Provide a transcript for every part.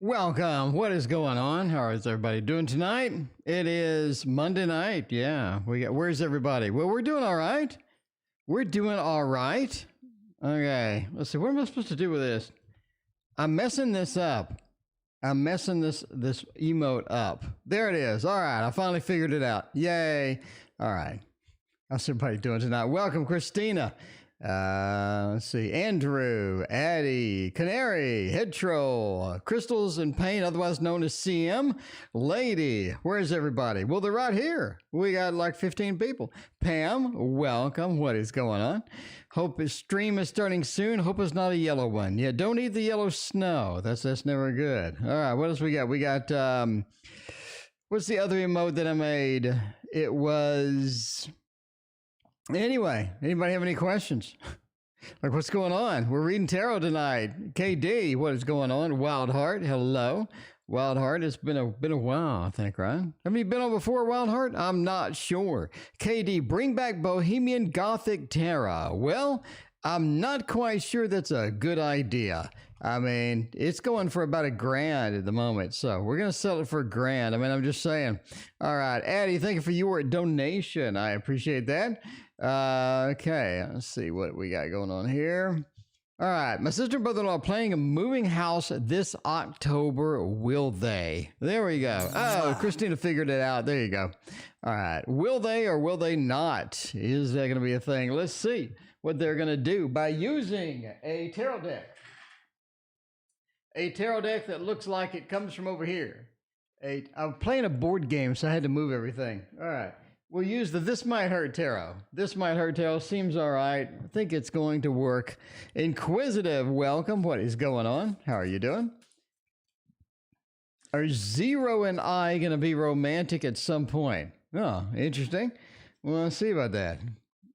Welcome. What is going on? How is everybody doing tonight? It is Monday night. Yeah, where's everybody? Well, we're doing all right. We're doing all right. Okay, let's see. What am I supposed to do with this? I'm messing this up. I'm messing this emote up. There it is. All right, I finally figured it out. Yay. All right. How's everybody doing tonight? Welcome, Christina. Let's see. Andrew, Addie, Canary, Head Troll, Crystals and Paint, otherwise known as CM. Lady, where's everybody? Well, they're right here. We got like 15 people. Pam, welcome. What is going on? Hope his stream is starting soon. Hope it's not a yellow one. Yeah, don't eat the yellow snow. That's never good. All right, what else we got? We got, what's the other emote that I made? It was... Anyway, anybody have any questions? Like, what's going on? We're reading tarot tonight. KD, what is going on? Wild Heart, hello. Wild Heart, it's been a while, I think, right? Have you been on before, Wild Heart? I'm not sure. KD, bring back Bohemian Gothic Tarot. Well, I'm not quite sure that's a good idea. I mean, it's going for about $1,000 at the moment, so we're going to sell it for $1,000. I mean, I'm just saying. All right, Addie, thank you for your donation. I appreciate that. Okay, let's see what we got going on here. All right, my sister and brother-in-law are playing a moving house this October. Will they? There we go. Oh, Christina figured it out. There you go. All right, will they or will they not? Is that going to be a thing? Let's see what they're going to do by using a tarot deck. A tarot deck that looks like it comes from over here. I'm playing a board game, so I had to move everything. All right. We'll use the This Might Hurt Tarot. This Might Hurt Tarot seems all right. I think it's going to work. Inquisitive, welcome. What is going on? How are you doing? Are Zero and I going to be romantic at some point? Oh, interesting. Well, let's see about that.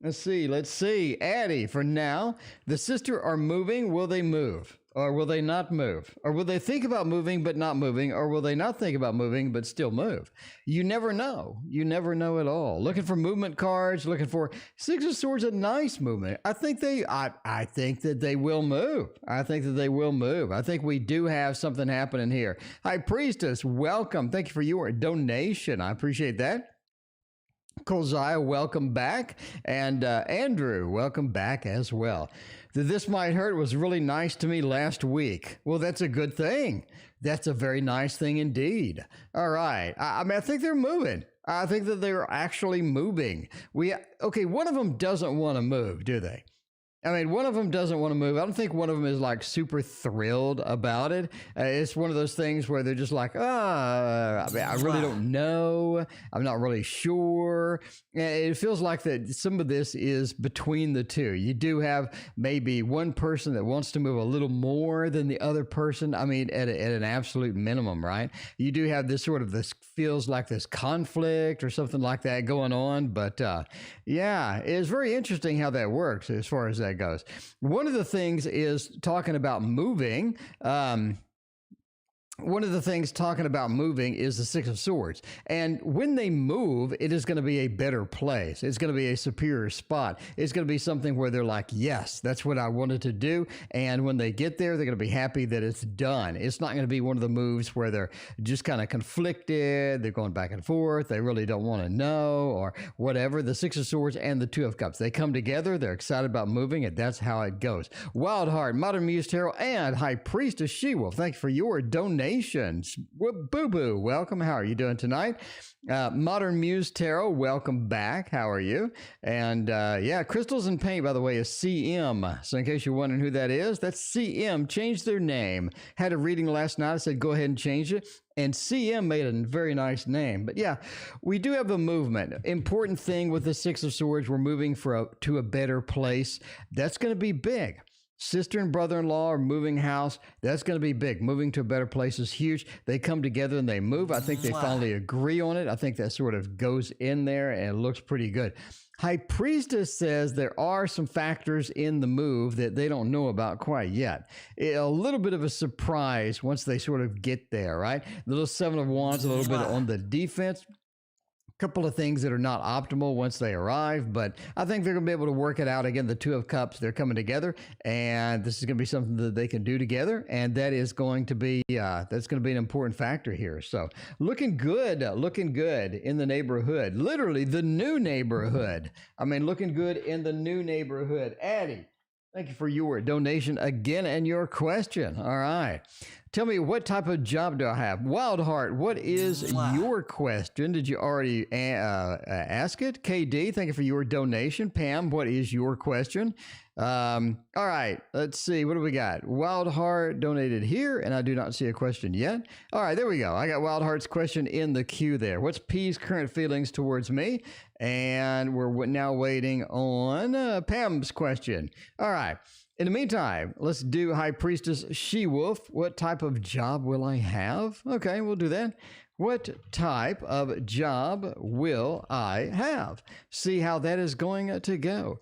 Let's see. Addie, for now, the sister are moving. Will they move? Or will they not move? Or will they think about moving but not moving? Or will they not think about moving but still move? You never know. You never know at all. Looking for movement cards, looking for Six of Swords, a nice movement. I think that they will move. I think that they will move. I think we do have something happening here. High Priestess, welcome. Thank you for your donation. I appreciate that. Kolziah, welcome back. And Andrew, welcome back as well. This Might Hurt was really nice to me last week. Well, that's a good thing. That's a very nice thing indeed. All right. I mean, I think they're moving. I think that they're actually moving. Okay, one of them doesn't want to move, do they? I mean, one of them doesn't want to move. I don't think one of them is like super thrilled about it. It's one of those things where they're just like, I really don't know. I'm not really sure. It feels like that some of this is between the two. You do have maybe one person that wants to move a little more than the other person. I mean, at an absolute minimum, right? You do have this feels like this conflict or something like that going on. But yeah, it's very interesting how that works as far as that goes. One of the things is talking about moving. One of the things talking about moving is the Six of Swords. And when they move, it is going to be a better place. It's going to be a superior spot. It's going to be something where they're like, yes, that's what I wanted to do. And when they get there, they're going to be happy that it's done. It's not going to be one of the moves where they're just kind of conflicted. They're going back and forth. They really don't want to know or whatever. The Six of Swords and the Two of Cups, they come together. They're excited about moving, and that's how it goes. Wild Heart, Modern Muse Tarot, and High Priestess She-Wolf, thank you for your donation. Boo-boo, welcome. How are you doing tonight? Modern Muse Tarot, welcome back. How are you? And yeah, Crystals and Paint, by the way, is CM. So in case you're wondering who that is, that's CM. Changed their name. Had a reading last night. I said, go ahead and change it. And CM made a very nice name. But yeah, we do have a movement. Important thing with the Six of Swords, we're moving to a better place. That's going to be big. Sister and brother-in-law are moving house. That's going to be big. Moving to a better place is huge. They come together and they move. I think they finally agree on it. I think that sort of goes in there and it looks pretty good. High Priestess says there are some factors in the move that they don't know about quite yet. A little bit of a surprise once they sort of get there, right? The little Seven of Wands, a little bit on the defense. couple of things that are not optimal once they arrive, but I think they're going to be able to work it out. Again, the Two of Cups, they're coming together, and this is going to be something that they can do together, and that is going to be that's going to be an important factor here. So looking good in the neighborhood, literally the new neighborhood. I mean, looking good in the new neighborhood. Addie, thank you for your donation again and your question. All right. Tell me, what type of job do I have? Wild Heart, what is your question? Did you already ask it? KD, thank you for your donation. Pam, what is your question? All right, let's see. What do we got? Wild Heart donated here, and I do not see a question yet. All right, there we go. I got Wild Heart's question in the queue there. What's P's current feelings towards me? And we're now waiting on Pam's question. All right. In the meantime, let's do High Priestess She-Wolf. What type of job will I have? Okay, we'll do that. What type of job will I have? See how that is going to go.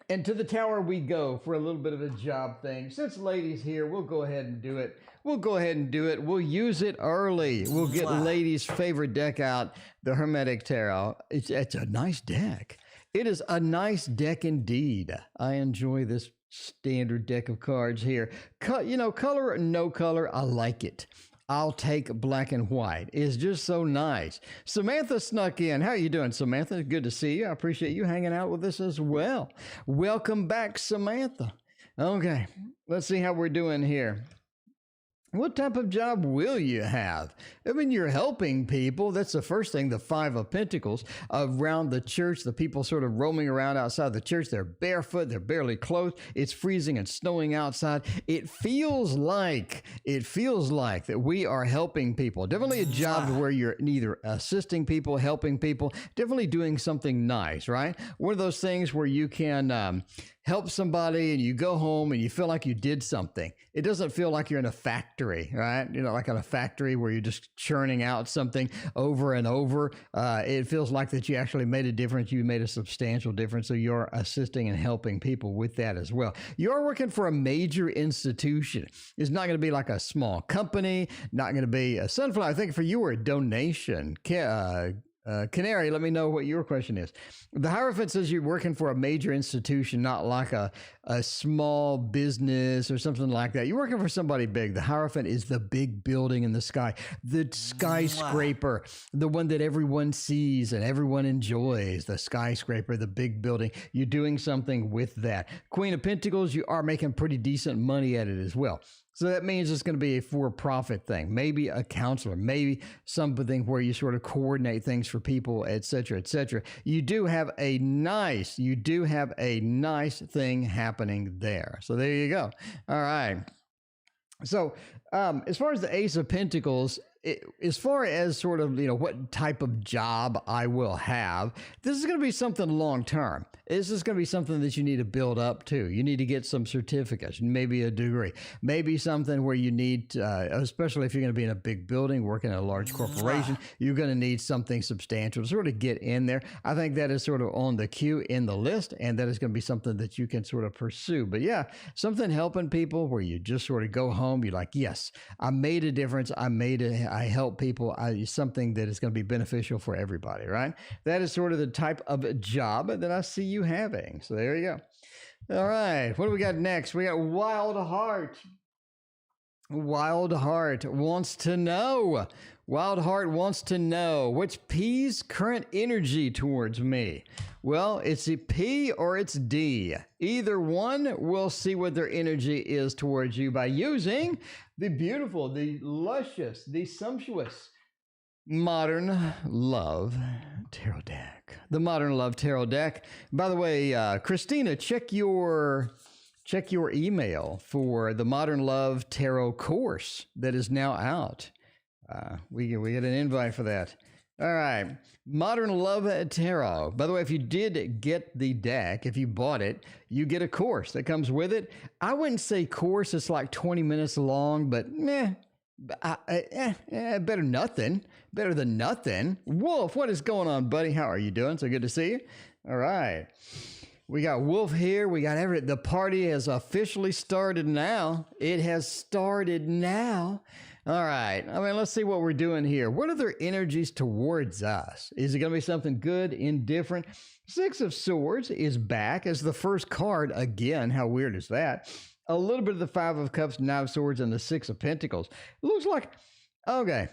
And to the tower we go for a little bit of a job thing. Since Lady's here, we'll go ahead and do it. We'll use it early. We'll get Lady's favorite deck out, the Hermetic Tarot. It's a nice deck. It is a nice deck indeed. I enjoy this standard deck of cards here. Color or no color, I like it. I'll take black and white. It's just so nice. Samantha snuck in. How are you doing, Samantha? Good to see you. I appreciate you hanging out with us as well. Welcome back, Samantha. Okay, let's see how we're doing here. What type of job will you have? I mean, you're helping people. That's the first thing, the Five of Pentacles around the church, the people sort of roaming around outside the church. They're barefoot. They're barely clothed. It's freezing and snowing outside. It feels like that we are helping people. Definitely a job where you're either assisting people, helping people, definitely doing something nice, right? One of those things where you can help somebody and you go home and you feel like you did something. It doesn't feel like you're in a factory, right? Like in a factory where you're just churning out something over and over. It feels like that you actually made a difference. You made a substantial difference. So you're assisting and helping people with that as well. You're working for a major institution. It's not going to be like a small company, not going to be a Sunflower. I think for you, a donation. Canary, let me know what your question is. The Hierophant says you're working for a major institution, not like a small business or something like that. You're working for somebody big. The Hierophant is the big building in the sky, the skyscraper, the one that everyone sees and everyone enjoys, the skyscraper, the big building. You're doing something with that. Queen of Pentacles, you are making pretty decent money at it as well. So that means it's going to be a for-profit thing, maybe a counselor, maybe something where you sort of coordinate things for people, et cetera, et cetera. You do have a nice thing happening there. So there you go. All right. So as far as the Ace of Pentacles, as far as sort of, what type of job I will have, this is going to be something long-term. This is going to be something that you need to build up to. You need to get some certificates, maybe a degree, maybe something where you need, especially if you're going to be in a big building, working in a large corporation, you're going to need something substantial to sort of get in there. I think that is sort of on the queue in the list, and that is going to be something that you can sort of pursue. But yeah, something helping people where you just sort of go home, you're like, yes, I made a difference. I help people. Something that is going to be beneficial for everybody, right? That is sort of the type of job that I see you having. So there you go. All right. What do we got next? We got Wild Heart. Wild Heart wants to know. Wild Heart wants to know, what's P's current energy towards me? Well, it's a P or it's D. Either one, we'll see what their energy is towards you by using the beautiful, the luscious, the sumptuous Modern Love Tarot deck. The Modern Love Tarot deck. By the way, Christina, check your email for the Modern Love Tarot course that is now out. We get an invite for that. All right. Modern Love Tarot. By the way, if you did get the deck, if you bought it, you get a course that comes with it. I wouldn't say course. It's like 20 minutes long, but better than nothing. Wolf, what is going on, buddy? How are you doing? So good to see you. All right. We got Wolf here. We got the party has officially started now. It has started now. All right. I mean, let's see what we're doing here. What are their energies towards us? Is it going to be something good, indifferent? Six of Swords is back as the first card again. How weird is that? A little bit of the Five of Cups, Nine of Swords, and the Six of Pentacles. It looks like, okay,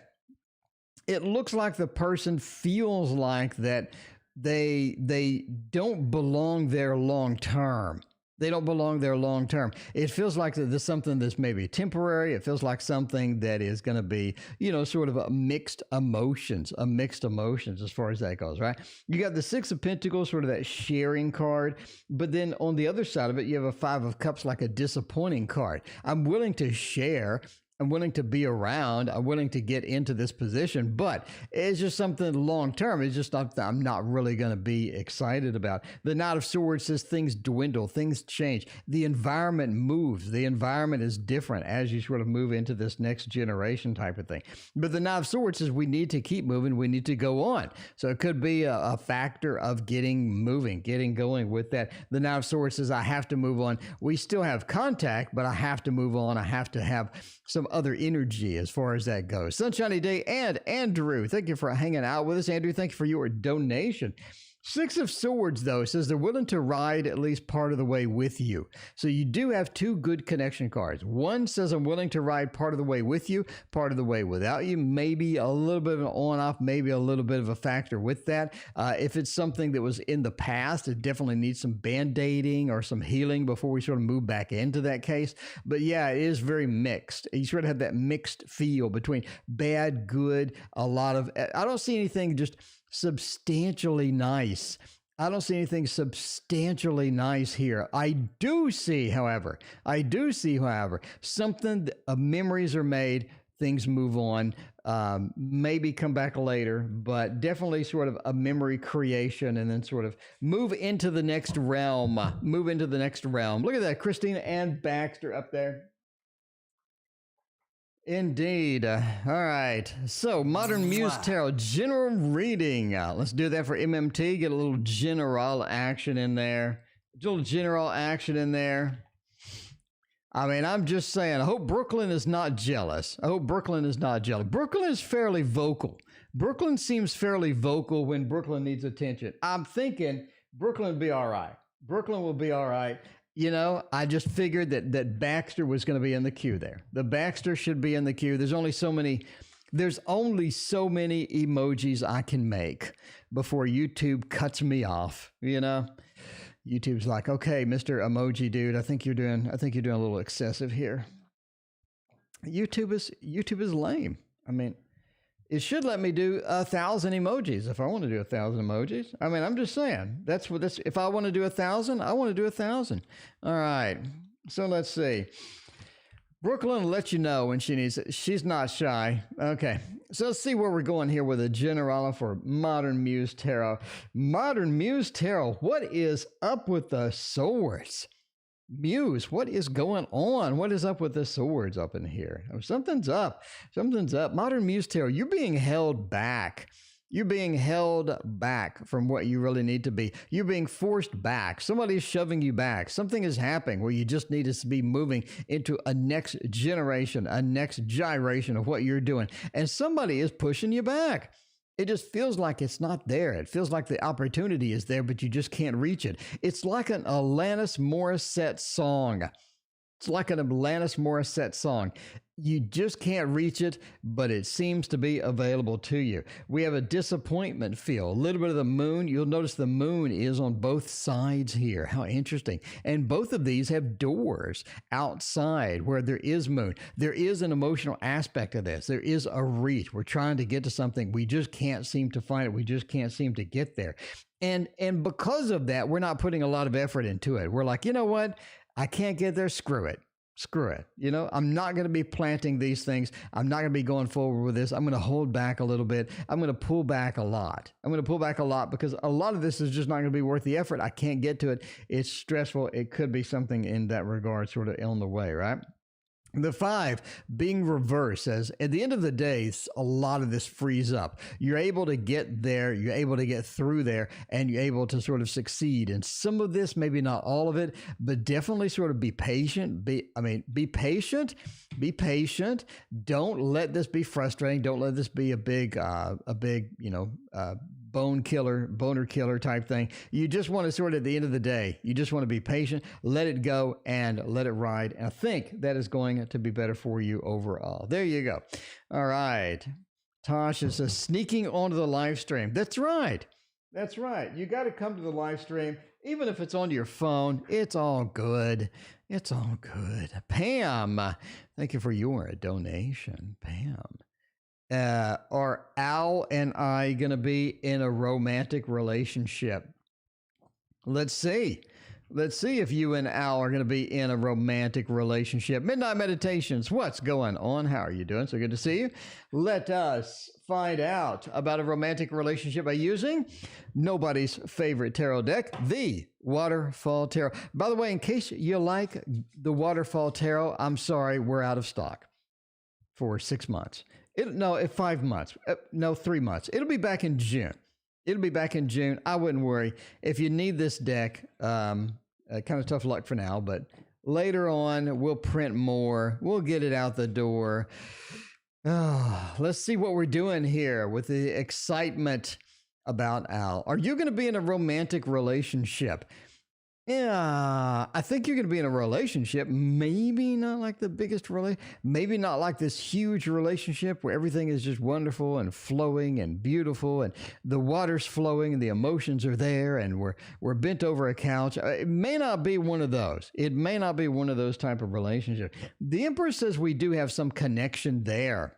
it looks like the person feels like that they don't belong there long term. They don't belong there long term. It feels like there's something that's maybe temporary. It feels like something that is going to be, sort of a mixed emotions as far as that goes, right? You got the Six of Pentacles, sort of that sharing card. But then on the other side of it, you have a Five of Cups, like a disappointing card. I'm willing to share. I'm willing to be around. I'm willing to get into this position, but it's just something long term. It's just not, I'm not really going to be excited about. The Knight of Swords says things dwindle, things change. The environment moves. The environment is different as you sort of move into this next generation type of thing. But the Knight of Swords says we need to keep moving. We need to go on. So it could be a factor of getting moving, getting going with that. The Knight of Swords says I have to move on. We still have contact, but I have to move on. I have to have some other energy as far as that goes. Sunshiny day. And Andrew, thank you for hanging out with us. Andrew, thank you for your donation. Six of Swords, though, says they're willing to ride at least part of the way with you. So you do have two good connection cards. One says I'm willing to ride part of the way with you, part of the way without you. Maybe a little bit of an on-off, maybe a little bit of a factor with that. If it's something that was in the past, it definitely needs some band-aiding or some healing before we sort of move back into that case. But yeah, it is very mixed. You sort of have that mixed feel between bad, good, a lot of... I don't see anything just substantially nice. I don't see anything substantially nice here. I do see, however, something, memories are made, things move on, maybe come back later, but definitely sort of a memory creation and then sort of move into the next realm. Look at that, Christina and Baxter up there. Indeed. All right. So, Modern Muse Tarot, general reading. Let's do that for MMT. Get a little general action in there. I mean, I'm just saying, I hope Brooklyn is not jealous. Brooklyn is fairly vocal. Brooklyn seems fairly vocal when Brooklyn needs attention. I'm thinking Brooklyn will be all right. I just figured that Baxter was going to be in the queue there. The Baxter should be in the queue. There's only so many emojis I can make before YouTube cuts me off, YouTube's like, okay, Mr. Emoji dude, I think you're doing a little excessive here. YouTube is lame. I mean, it should let me do 1,000 emojis if I want to do 1,000 emojis. I mean, I'm just saying if I want to do 1,000, I want to do 1,000. All right. So let's see. Brooklyn will let you know when she needs it. She's not shy. Okay. So let's see where we're going here with a generala for Modern Muse Tarot. Modern Muse Tarot, what is up with the swords? Muse, what is going on? What is up with the swords up in here? Oh, something's up. Modern Muse Tarot, you're being held back. You're being held back from what you really need to be. You're being forced back. Somebody's shoving you back. Something is happening where you just need to be moving into a next generation, a next gyration of what you're doing. And somebody is pushing you back. It just feels like it's not there. It feels like the opportunity is there, but you just can't reach it. It's like an Alanis Morissette song. You just can't reach it, but it seems to be available to you. We have a disappointment feel, a little bit of the moon. You'll notice the moon is on both sides here. How interesting. And both of these have doors outside where there is moon. There is an emotional aspect of this. There is a reach. We're trying to get to something. We just can't seem to find it. We just can't seem to get there. And because of that, we're not putting a lot of effort into it. We're like, you know what? I can't get there. Screw it. I'm not going to be planting these things. I'm not going to be going forward with this. I'm going to hold back a little bit. I'm going to pull back a lot. Because a lot of this is just not going to be worth the effort. I can't get to it. It's stressful. It could be something in that regard sort of on the way, right? The 5, being reversed, says at the end of the day, a lot of this frees up. You're able to get there, you're able to get through there, and you're able to sort of succeed. And some of this, maybe not all of it, but definitely sort of be patient. Be patient. Be patient. Don't let this be frustrating. Don't let this be a big, boner killer type thing. You just want to sort of, at the end of the day, you just want to be patient, let it go and let it ride. And I think that is going to be better for you overall. There you go. All right. Tasha says, sneaking onto the live stream. That's right. That's right. You got to come to the live stream, even if it's on your phone. It's all good. It's all good. Pam, thank you for your donation, Pam. Are Al and I going to be in a romantic relationship? Let's see. Let's see if you and Al are going to be in a romantic relationship. Midnight Meditations, what's going on? How are you doing? So good to see you. Let us find out about a romantic relationship by using nobody's favorite tarot deck, the Waterfall Tarot. By the way, in case you like the Waterfall Tarot, I'm sorry, we're out of stock for 6 months. 5 months. 3 months. It'll be back in June. I wouldn't worry. If you need this deck, kind of tough luck for now, but later on, we'll print more. We'll get it out the door. Let's see what we're doing here with the excitement about Al. Are you going to be in a romantic relationship? Yeah, I think you're going to be in a relationship, maybe not like the biggest relationship, maybe not like this huge relationship where everything is just wonderful and flowing and beautiful and the water's flowing and the emotions are there and we're bent over a couch. It may not be one of those. It may not be one of those type of relationships. The Emperor says we do have some connection there.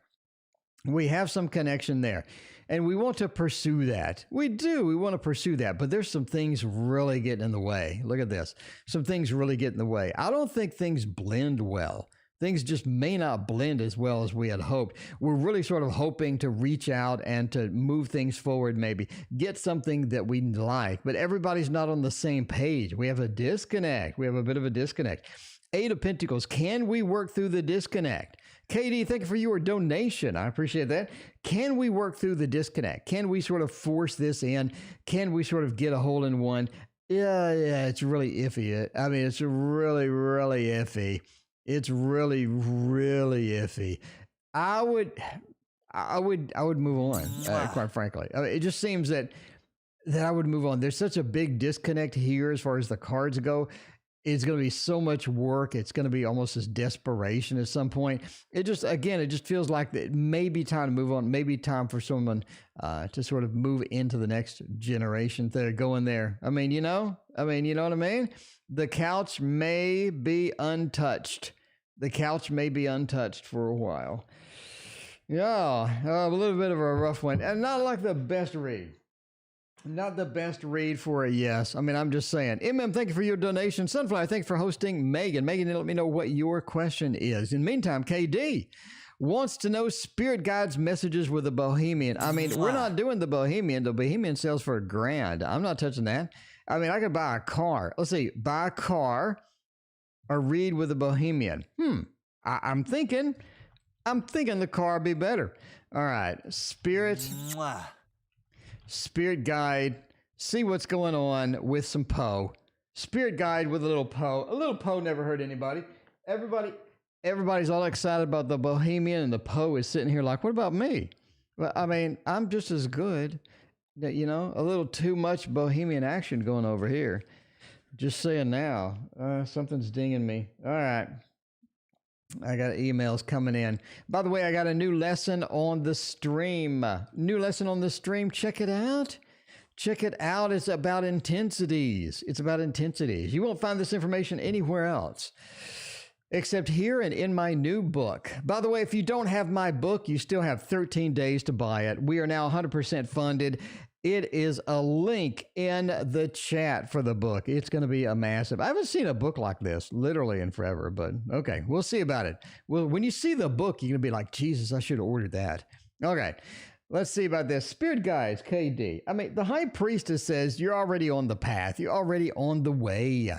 We have some connection there. And we want to pursue that. We do. We want to pursue that. But there's some things really getting in the way. Look at this. Some things really get in the way. I don't think things blend well. Things just may not blend as well as we had hoped. We're really sort of hoping to reach out and to move things forward, maybe get something that we like. But everybody's not on the same page. We have a disconnect. We have a bit of a disconnect. 8 of Pentacles. Can we work through the disconnect? Katie, thank you for your donation. I appreciate that. Can we work through the disconnect? Can we sort of force this in? Can we sort of get a hole in one? Yeah, it's really iffy. I mean, it's really, really iffy. It's really, really iffy. I would move on, quite frankly. I mean, it just seems that I would move on. There's such a big disconnect here as far as the cards go. It's going to be so much work. It's going to be almost as desperation at some point. It just feels like it may be time to move on. Maybe time for someone to sort of move into the next generation. They're going there. I mean, you know what I mean? The couch may be untouched. The couch may be untouched for a while. Yeah, a little bit of a rough one. And not like the best read. Not the best read for a yes. I mean, I'm just saying. MM, thank you for your donation. Sunflower, thank you for hosting. Megan, let me know what your question is. In the meantime, KD wants to know spirit guides messages with the Bohemian. I mean, we're not doing the Bohemian. The Bohemian sells for $1,000. I'm not touching that. I mean, I could buy a car. Let's see, buy a car or read with the Bohemian. I'm thinking the car would be better. All right, Spirit guide, see what's going on with some Poe. Spirit guide with a little Poe. A little Poe never hurt anybody. Everybody's all excited about the Bohemian, and the Poe is sitting here like, what about me? Well, I mean, I'm just as good. A little too much Bohemian action going over here. Just saying now. Something's dinging me. All right. I got emails coming in. By the way, I got a new lesson on the stream. Check it out. It's about intensities. You won't find this information anywhere else except here and in my new book. By the way, if you don't have my book, you still have 13 days to buy it. We are now 100% funded. It is a link in the chat for the book. It's going to be a massive. I haven't seen a book like this literally in forever, but okay, we'll see about it. Well, when you see the book, you're going to be like, Jesus, I should have ordered that. Okay, let's see about this. Spirit guides, KD. I mean, the High Priestess says you're already on the path. You're already on the way.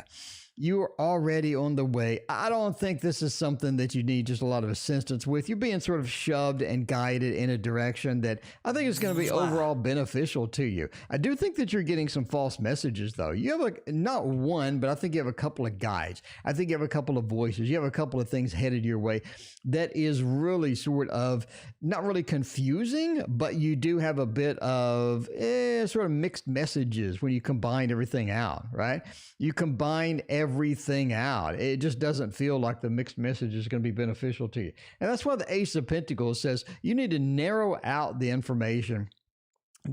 You're already on the way. I don't think this is something that you need just a lot of assistance with. You're being sort of shoved and guided in a direction that I think is going to be overall beneficial to you. I do think that you're getting some false messages, though. You have not one, but I think you have a couple of guides. I think you have a couple of voices. You have a couple of things headed your way that is really sort of not really confusing, but you do have a bit of sort of mixed messages when you combine everything out, right? You combine everything out. It just doesn't feel like the mixed message is going to be beneficial to you. And that's why the Ace of Pentacles says you need to narrow out the information.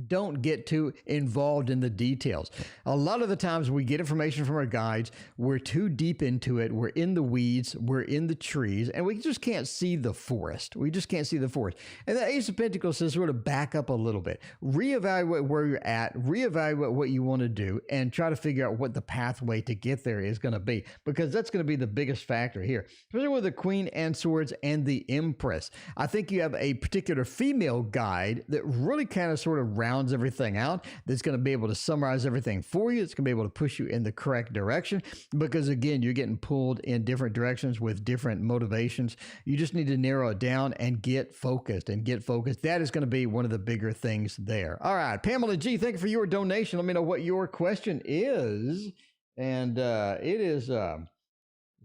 Don't get too involved in the details. A lot of the times we get information from our guides, we're too deep into it, we're in the weeds, we're in the trees, and we just can't see the forest. We just can't see the forest. And the Ace of Pentacles says sort of back up a little bit, reevaluate where you're at, reevaluate what you want to do, and try to figure out what the pathway to get there is going to be, because that's going to be the biggest factor here, especially with the Queen and Swords and the Empress. I think you have a particular female guide that really kind of sort of rounds everything out, that's going to be able to summarize everything for you. It's going to be able to push you in the correct direction, because again, you're getting pulled in different directions with different motivations. You just need to narrow it down and get focused That is going to be one of the bigger things there. All right, Pamela G, thank you for your donation. Let me know what your question is. And it is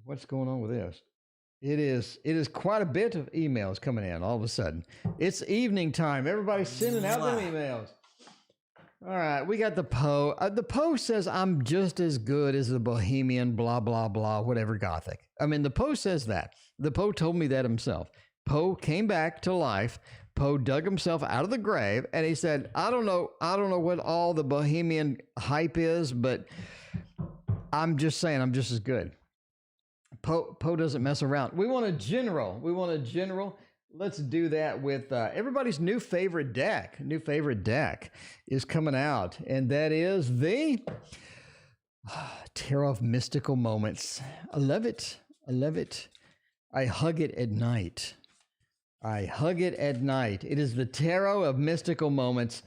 what's going on with this? It is quite a bit of emails coming in all of a sudden. It's evening time. Everybody's sending out them emails. All right, we got the Poe. The Poe says, I'm just as good as the Bohemian, blah, blah, blah, whatever Gothic. I mean, the Poe says that. The Poe told me that himself. Poe came back to life. Poe dug himself out of the grave, and he said, I don't know what all the Bohemian hype is, but I'm just saying I'm just as good. Poe doesn't mess around. We want a general. Let's do that with everybody's new favorite deck. New favorite deck is coming out, and that is the Tarot of Mystical Moments. I love it. I hug it at night. It is the Tarot of Mystical Moments.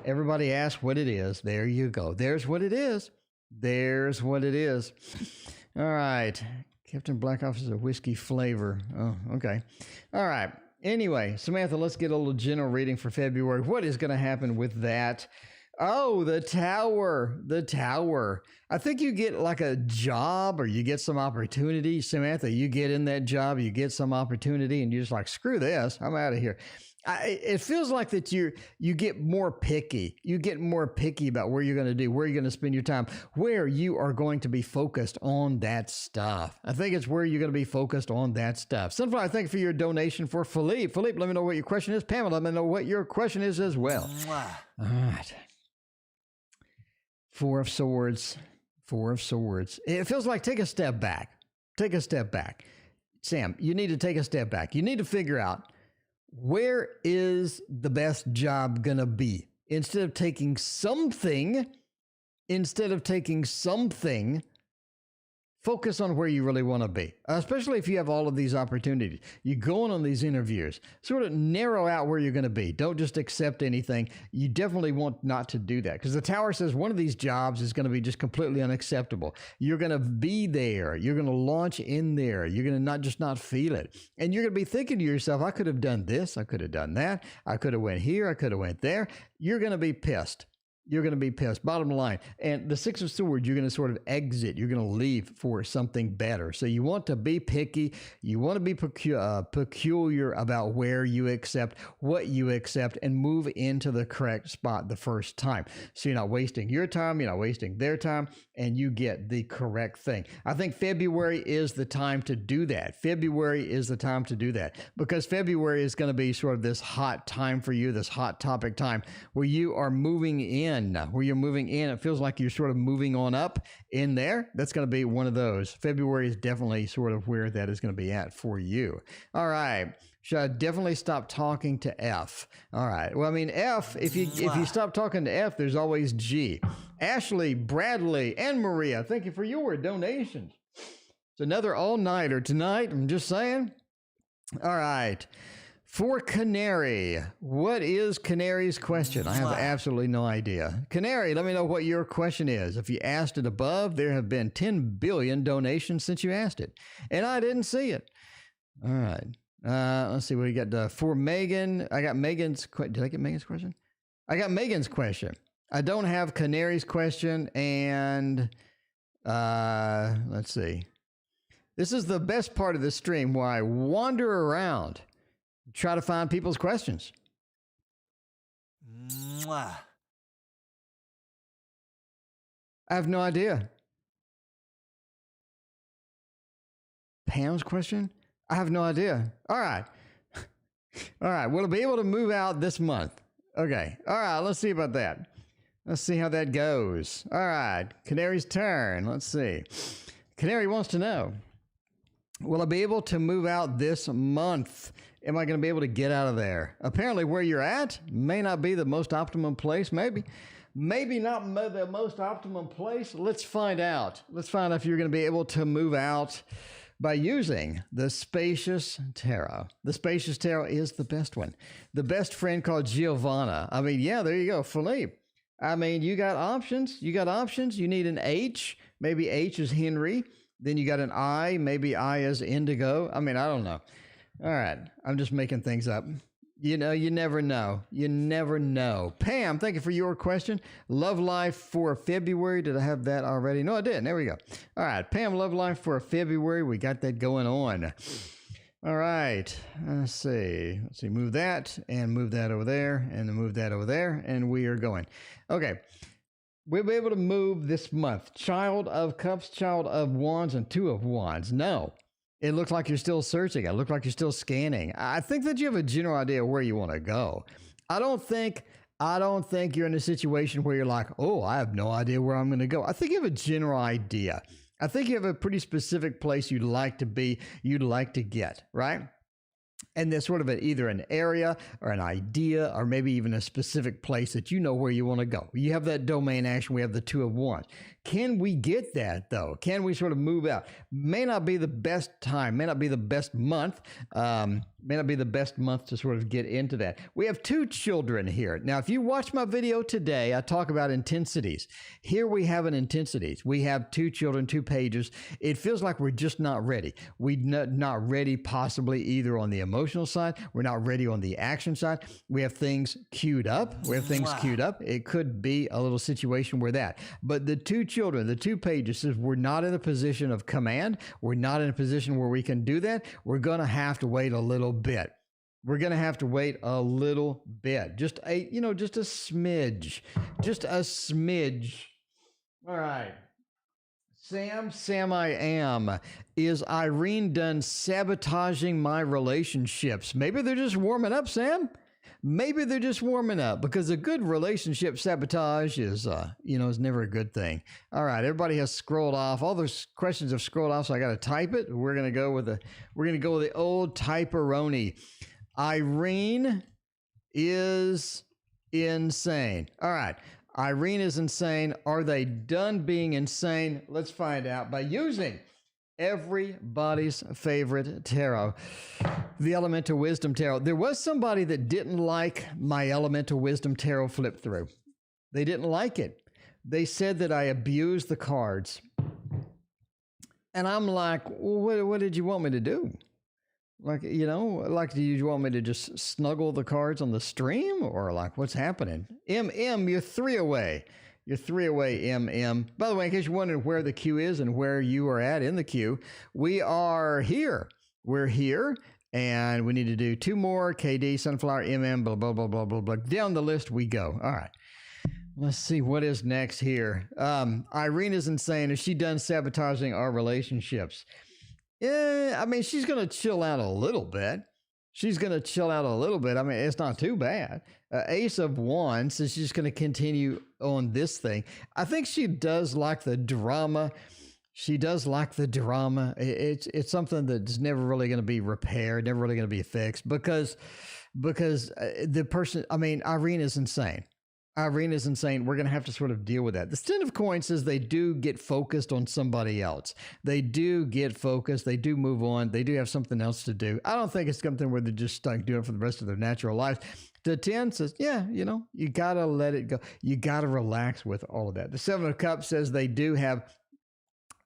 Everybody asks what it is. There you go. There's what it is. All right. Captain Black offers a whiskey flavor. Oh, okay. All right. Anyway, Samantha, let's get a little general reading for February. What is going to happen with that? Oh, the Tower. I think you get like a job, or you get some opportunity. Samantha, you get in that job, you get some opportunity, and you're just like, screw this, I'm out of here. It feels like that you get more picky. You get more picky about where you're going to do, where you're going to spend your time, where you are going to be focused on that stuff. I think it's where you're going to be focused on that stuff. Sunflower, thank you for your donation for Philippe. Philippe, let me know what your question is. Pamela, let me know what your question is as well. All right. Four of Swords. It feels like take a step back. Sam, you need to take a step back. You need to figure out, where is the best job gonna be? Instead of taking something, focus on where you really want to be, especially if you have all of these opportunities. You're going on these interviews. Sort of narrow out where you're going to be. Don't just accept anything. You definitely want not to do that, because the Tower says one of these jobs is going to be just completely unacceptable. You're going to be there. You're going to launch in there. You're going to not feel it. And you're going to be thinking to yourself, I could have done this. I could have done that. I could have went here. I could have went there. You're going to be pissed. Bottom line. And the Six of Swords, you're going to sort of exit. You're going to leave for something better. So you want to be picky. You want to be peculiar about where you accept, what you accept, and move into the correct spot the first time. So you're not wasting your time. You're not wasting their time, and you get the correct thing. I think February is the time to do that. Because February is going to be sort of this hot time for you, this hot topic time where you are moving in. It feels like you're sort of moving on up in there. That's going to be one of those. February is definitely sort of where that is going to be at for you. All right. Should I definitely stop talking to F? All right. Well, I mean, F, if you stop talking to F, there's always G. Ashley, Bradley, and Maria, thank you for your donations. It's another all-nighter tonight. I'm just saying. All right. For Canary, what is Canary's question? I have absolutely no idea. Canary, let me know what your question is. If you asked it above, there have been 10 billion donations since you asked it, and I didn't see it. All right. Let's see what we got. For Megan, I got Megan's. Did I get Megan's question? I got Megan's question. I don't have Canary's question, and let's see. This is the best part of the stream where I wander around, try to find people's questions. I have no idea. Pam's question? I have no idea. All right. All right. Will it be able to move out this month? Okay. All right. Let's see about that. Let's see how that goes. All right. Canary's turn. Let's see. Canary wants to know, will I be able to move out this month? Am I going to be able to get out of there? Apparently where you're at may not be the most optimum place. Maybe not the most optimum place. Let's find out. Let's find out if you're going to be able to move out by using the Spacious Tarot. The Spacious Tarot is the best one. The best friend called Giovanna. I mean, yeah, there you go. Philippe. I mean, you got options. You got options. You need an H. Maybe H is Henry. Then you got an I. Maybe I is Indigo. I mean, I don't know. All right. I'm just making things up. You know, you never know. You never know. Pam, thank you for your question. Love life for February. Did I have that already? No, I didn't. There we go. All right. Pam, love life for February. We got that going on. All right. Let's see. Move that and move that over there and then move that over there. And we are going. Okay. We'll be able to move this month. Child of Cups, Child of Wands, and Two of Wands. No. It looks like you're still searching. It looks like you're still scanning. I think that you have a general idea of where you want to go. I don't think you're in a situation where you're like, oh, I have no idea where I'm going to go. I think you have a general idea. I think you have a pretty specific place you'd like to be, you'd like to get, right? And there's sort of either an area or an idea or maybe even a specific place that you know where you want to go. You have that domain action. We have the Two of Wands. Can we get that, though? Can we sort of move out? May not be the best time, may not be the best month, may not be the best month to sort of get into that. We have two children here. Now, if you watch my video today, I talk about intensities. Here we have an intensities. We have two children, 2 pages. It feels like we're just not ready. We're not ready possibly either on the emotional side. We're not ready on the action side. We have things queued up. It could be a little situation where that. But the two children, the 2 pages says we're not in a position of command. We're not in a position where we can do that. We're going to have to wait a little bit. We're going to have to wait a little bit. Just a smidge. Just a smidge. All right. Sam, I am. Is Irene done sabotaging my relationships? Maybe they're just warming up, Sam. Maybe they're just warming up, because a good relationship sabotage is never a good thing. All right, everybody has scrolled off. All those questions have scrolled off, so I got to type it. We're gonna go with the old typeroni. Irene is insane. All right, Irene is insane. Are they done being insane? Let's find out by using everybody's favorite tarot, the Elemental Wisdom Tarot. There was somebody that didn't like my Elemental Wisdom Tarot flip through. They didn't like it. They said that I abused the cards. And I'm like, well, what did you want me to do? Like, do you want me to just snuggle the cards on the stream? Or like, what's happening? You're 3 away. You're 3 away, MM. By the way, in case you're wondering where the queue is and where you are at in the queue, we are here. We're here, and we need to do 2 more. KD, Sunflower, MM, blah, blah, blah, blah, blah, blah. Down the list we go. All right. Let's see what is next here. Irene is insane. Is she done sabotaging our relationships? Yeah, I mean, she's going to chill out a little bit. I mean, it's not too bad. Ace of Wands says she's going to continue on this thing. I think she does like the drama. It's something that's never really going to be repaired, never really going to be fixed because the person, I mean, Irene is insane. Irene is insane. We're going to have to sort of deal with that. The Ten of Coins says they do get focused on somebody else. They do get focused. They do move on. They do have something else to do. I don't think it's something where they're just stuck doing it for the rest of their natural lives. The 10 says, yeah, you got to let it go. You got to relax with all of that. The Seven of Cups says they do have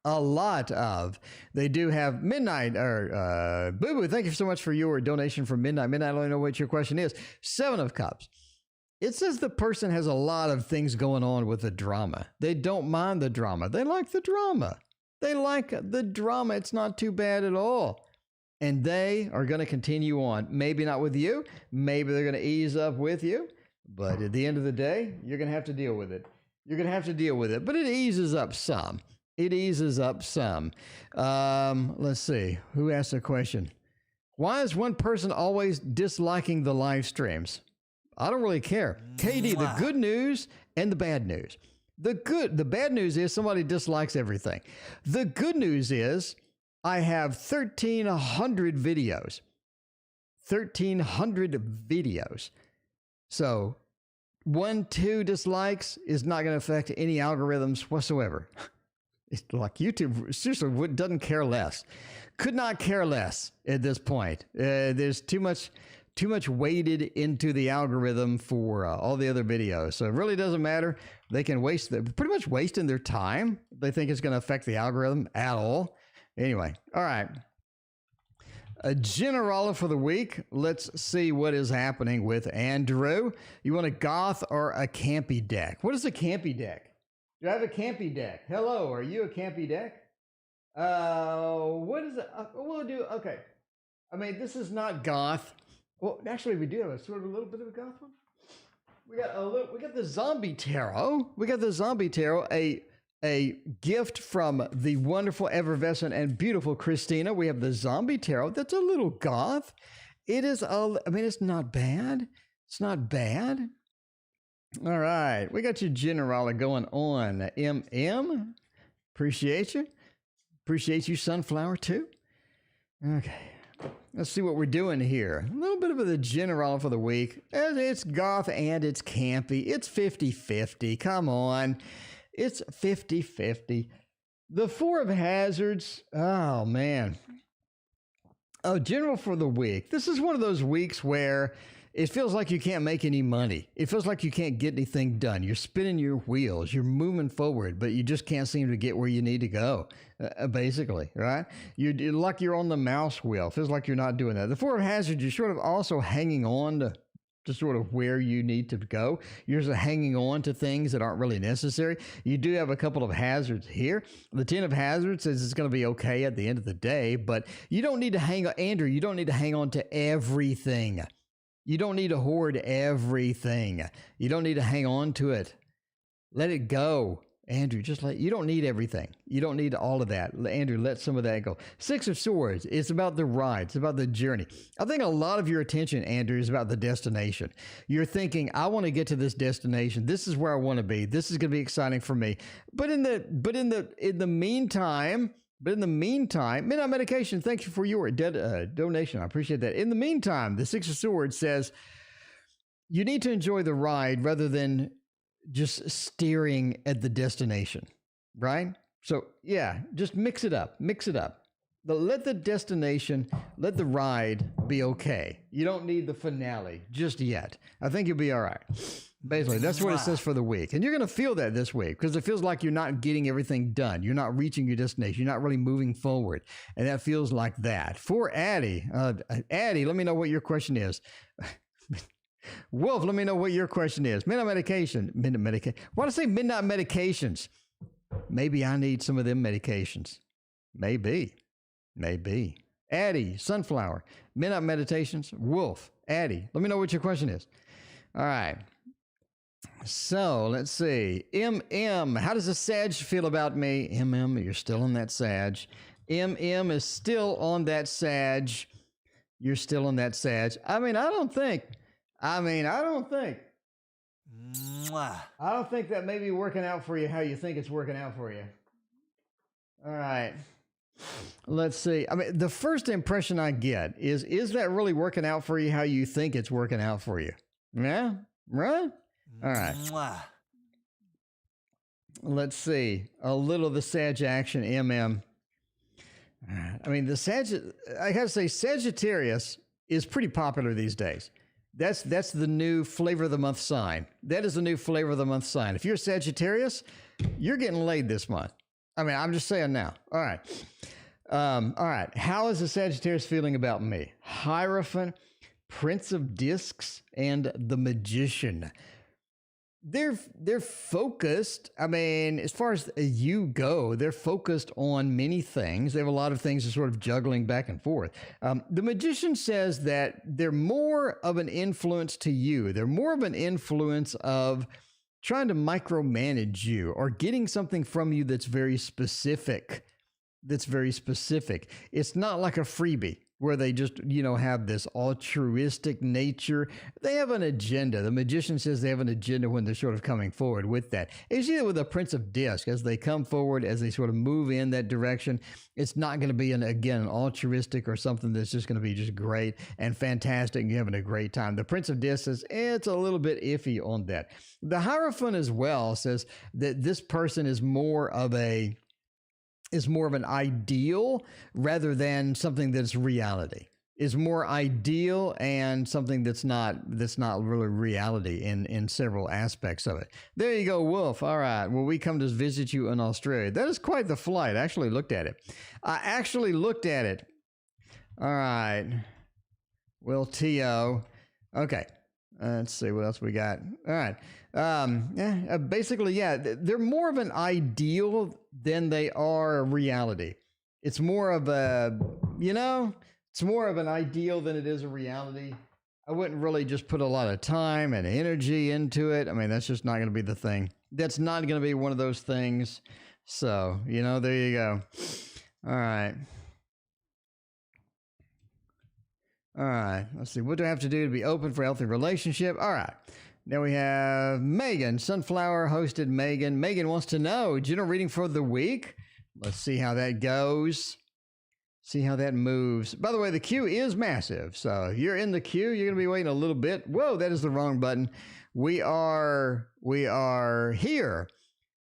they do have Midnight, or Boo Boo, thank you so much for your donation from Midnight. Midnight, I don't know what your question is. Seven of Cups. It says the person has a lot of things going on with the drama. They don't mind the drama. They like the drama. They like the drama. It's not too bad at all. And they are going to continue on. Maybe not with you. Maybe they're going to ease up with you. But at the end of the day, you're going to have to deal with it. You're going to have to deal with it. But it eases up some. It eases up some. Let's see. Who asked the question? Why is one person always disliking the live streams? I don't really care. KD, the good news and the bad news. The bad news is somebody dislikes everything. The good news is I have 1,300 videos. 1,300 videos. So 1, 2 dislikes is not going to affect any algorithms whatsoever. It's like YouTube seriously doesn't care less. Could not care less at this point. There's too much weighted into the algorithm for all the other videos. So it really doesn't matter. They can pretty much wasting their time. They think it's going to affect the algorithm at all. Anyway, all right. A Generala for the week. Let's see what is happening with Andrew. You want a goth or a campy deck? What is a campy deck? Do I have a campy deck? Hello, are you a campy deck? What is it? We'll do, okay. I mean, this is not goth. Well, actually, we do have a sort of a little bit of a goth one. We got the Zombie Tarot. We got the Zombie Tarot, a gift from the wonderful, effervescent, and beautiful Christina. We have the Zombie Tarot. That's a little goth. It is, it's not bad. It's not bad. All right. We got your Generala going on. MM. Appreciate you. Appreciate you, Sunflower, too. Okay. Let's see what we're doing here. A little bit of the Generala for the week. It's goth and it's campy. It's 50-50. Come on. It's 50-50. The Four of Hazards. Oh, man. Oh, General for the week. This is one of those weeks where it feels like you can't make any money. It feels like you can't get anything done. You're spinning your wheels. You're moving forward, but you just can't seem to get where you need to go, basically, right? You're like you're on the mouse wheel. It feels like you're not doing that. The Four of Hazards, you're sort of also hanging on to sort of where you need to go. You're just hanging on to things that aren't really necessary. You do have a couple of hazards here. The 10 of Hazards says it's going to be okay at the end of the day, but you don't need to hang on, Andrew, you don't need to hang on to everything. You don't need to hoard everything. You don't need to hang on to it. Let it go. Andrew, you don't need everything. You don't need all of that. Andrew, let some of that go. Six of Swords, it's about the ride. It's about the journey. I think a lot of your attention, Andrew, is about the destination. You're thinking, I want to get to this destination. This is where I want to be. This is going to be exciting for me. But in the meantime, Midnight Medication, thank you for your donation. I appreciate that. In the meantime, the Six of Swords says you need to enjoy the ride rather than just staring at the destination, right? So yeah, just mix it up. Let the destination, let the ride be okay. You don't need the finale just yet. I think you'll be all right. Basically, that's what it says for the week. And you're going to feel that this week because it feels like you're not getting everything done. You're not reaching your destination. You're not really moving forward. And that feels like that. For Addie, Addie, let me know what your question is. Wolf, let me know what your question is. Midnight medication. Why do I say midnight medications? Maybe I need some of them medications. Maybe. Addie, Sunflower, midnight meditations. Wolf, Addie, let me know what your question is. All right. So let's see. MM, how does the Sag feel about me? MM, you're still on that Sag. MM is still on that Sag. You're still on that Sag. I don't think that may be working out for you how you think it's working out for you. All right. Let's see. The first impression I get is that really working out for you how you think it's working out for you? Yeah? Right? All right. Mwah. Let's see. A little of the Sag action, MM. I mean, I gotta say, Sagittarius is pretty popular these days. That's the new flavor of the month sign. That is the new flavor of the month sign. If you're Sagittarius, you're getting laid this month. I mean, I'm just saying now. All right. All right. How is the Sagittarius feeling about me? Hierophant, Prince of Discs, and the Magician. They're focused. I mean, as far as you go, they're focused on many things. They have a lot of things to sort of juggling back and forth. The Magician says that they're more of an influence to you. They're more of an influence of trying to micromanage you or getting something from you that's very specific. It's not like a freebie where they just, have this altruistic nature. They have an agenda. The Magician says they have an agenda when they're sort of coming forward with that. You see it with the Prince of Disc. As they come forward, as they sort of move in that direction, it's not going to be, an altruistic or something that's just going to be just great and fantastic and you're having a great time. The Prince of Disc says it's a little bit iffy on that. The Hierophant as well says that this person is more of an ideal rather than something that's reality. Is more ideal and something that's not really reality in several aspects of it. There you go, Wolf. All right. Well, we come to visit you in Australia. That is quite the flight. I actually looked at it. All right. Well, T.O. Okay. Let's see what else we got. All right. Basically, they're more of an ideal than they are a reality. It's more of it's more of an ideal than it is a reality. I wouldn't really just put a lot of time and energy into it. I mean, that's just not going to be the thing. That's not going to be one of those things. So, there you go. All right. All right, let's see. What do I have to do to be open for a healthy relationship? All right. Now we have Megan. Sunflower hosted Megan. Megan wants to know, general reading for the week. Let's see how that goes. See how that moves. By the way, the queue is massive. So if you're in the queue, you're going to be waiting a little bit. Whoa, that is the wrong button. We are here.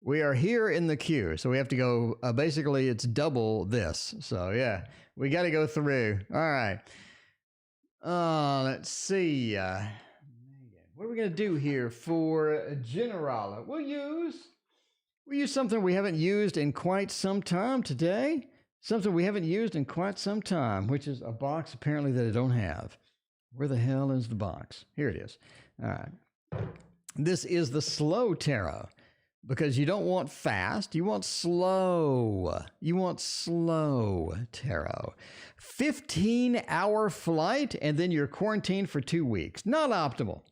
We are here in the queue. So we have to go, basically it's double this. So yeah, we got to go through. All right. Let's see. What are we going to do here for Generala? We'll use something we haven't used in quite some time today. Something we haven't used in quite some time, which is a box apparently that I don't have. Where the hell is the box? Here it is. All right. This is the slow tarot. Because you don't want fast, you want slow. You want slow tarot. 15-hour flight, and then you're quarantined for 2 weeks. Not optimal.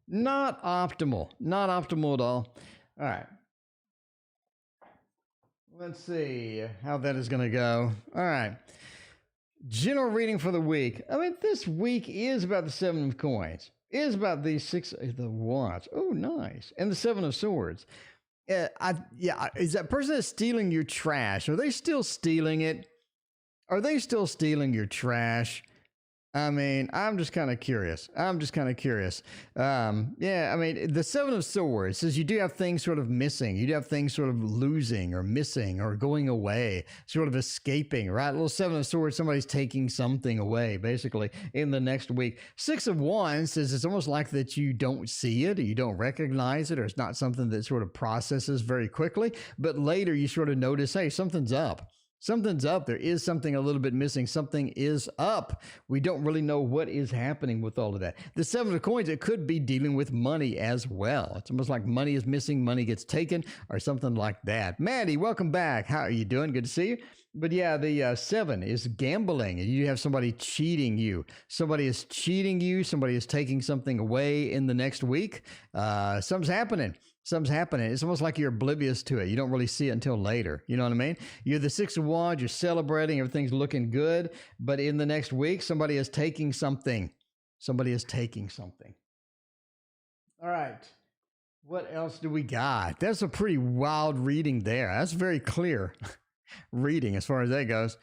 Not optimal. Not optimal at all. All right. Let's see how that is going to go. All right. General reading for the week. I mean, this week is about the 7 of coins. It is about the 6 of the wands. Oh, nice. And the 7 of swords. Is that person that's stealing your trash? Are they still stealing it? Are they still stealing your trash? I mean, I'm just kind of curious. I mean, the 7 of swords says you do have things sort of missing. You do have things sort of losing or missing or going away, sort of escaping, right? Little 7 of swords, somebody's taking something away, basically, in the next week. 6 of wands says it's almost like that you don't see it or you don't recognize it or it's not something that sort of processes very quickly. But later you sort of notice, hey, something's up. Something's up. There is something a little bit missing. Something is up. We don't really know what is happening with all of that. The 7 of coins, it could be dealing with money as well. It's almost like money is missing, money gets taken, or something like that. Maddie, welcome back. How are you doing? Good to see you. But yeah, the 7 is gambling, and you have somebody cheating you. Somebody is cheating you. Somebody is taking something away in the next week. Something's happening. It's almost like you're oblivious to it. You don't really see it until later. You know what I mean? You're the 6 of wands. You're celebrating. Everything's looking good. But in the next week, somebody is taking something. All right. What else do we got? That's a pretty wild reading there. That's very clear reading as far as that goes.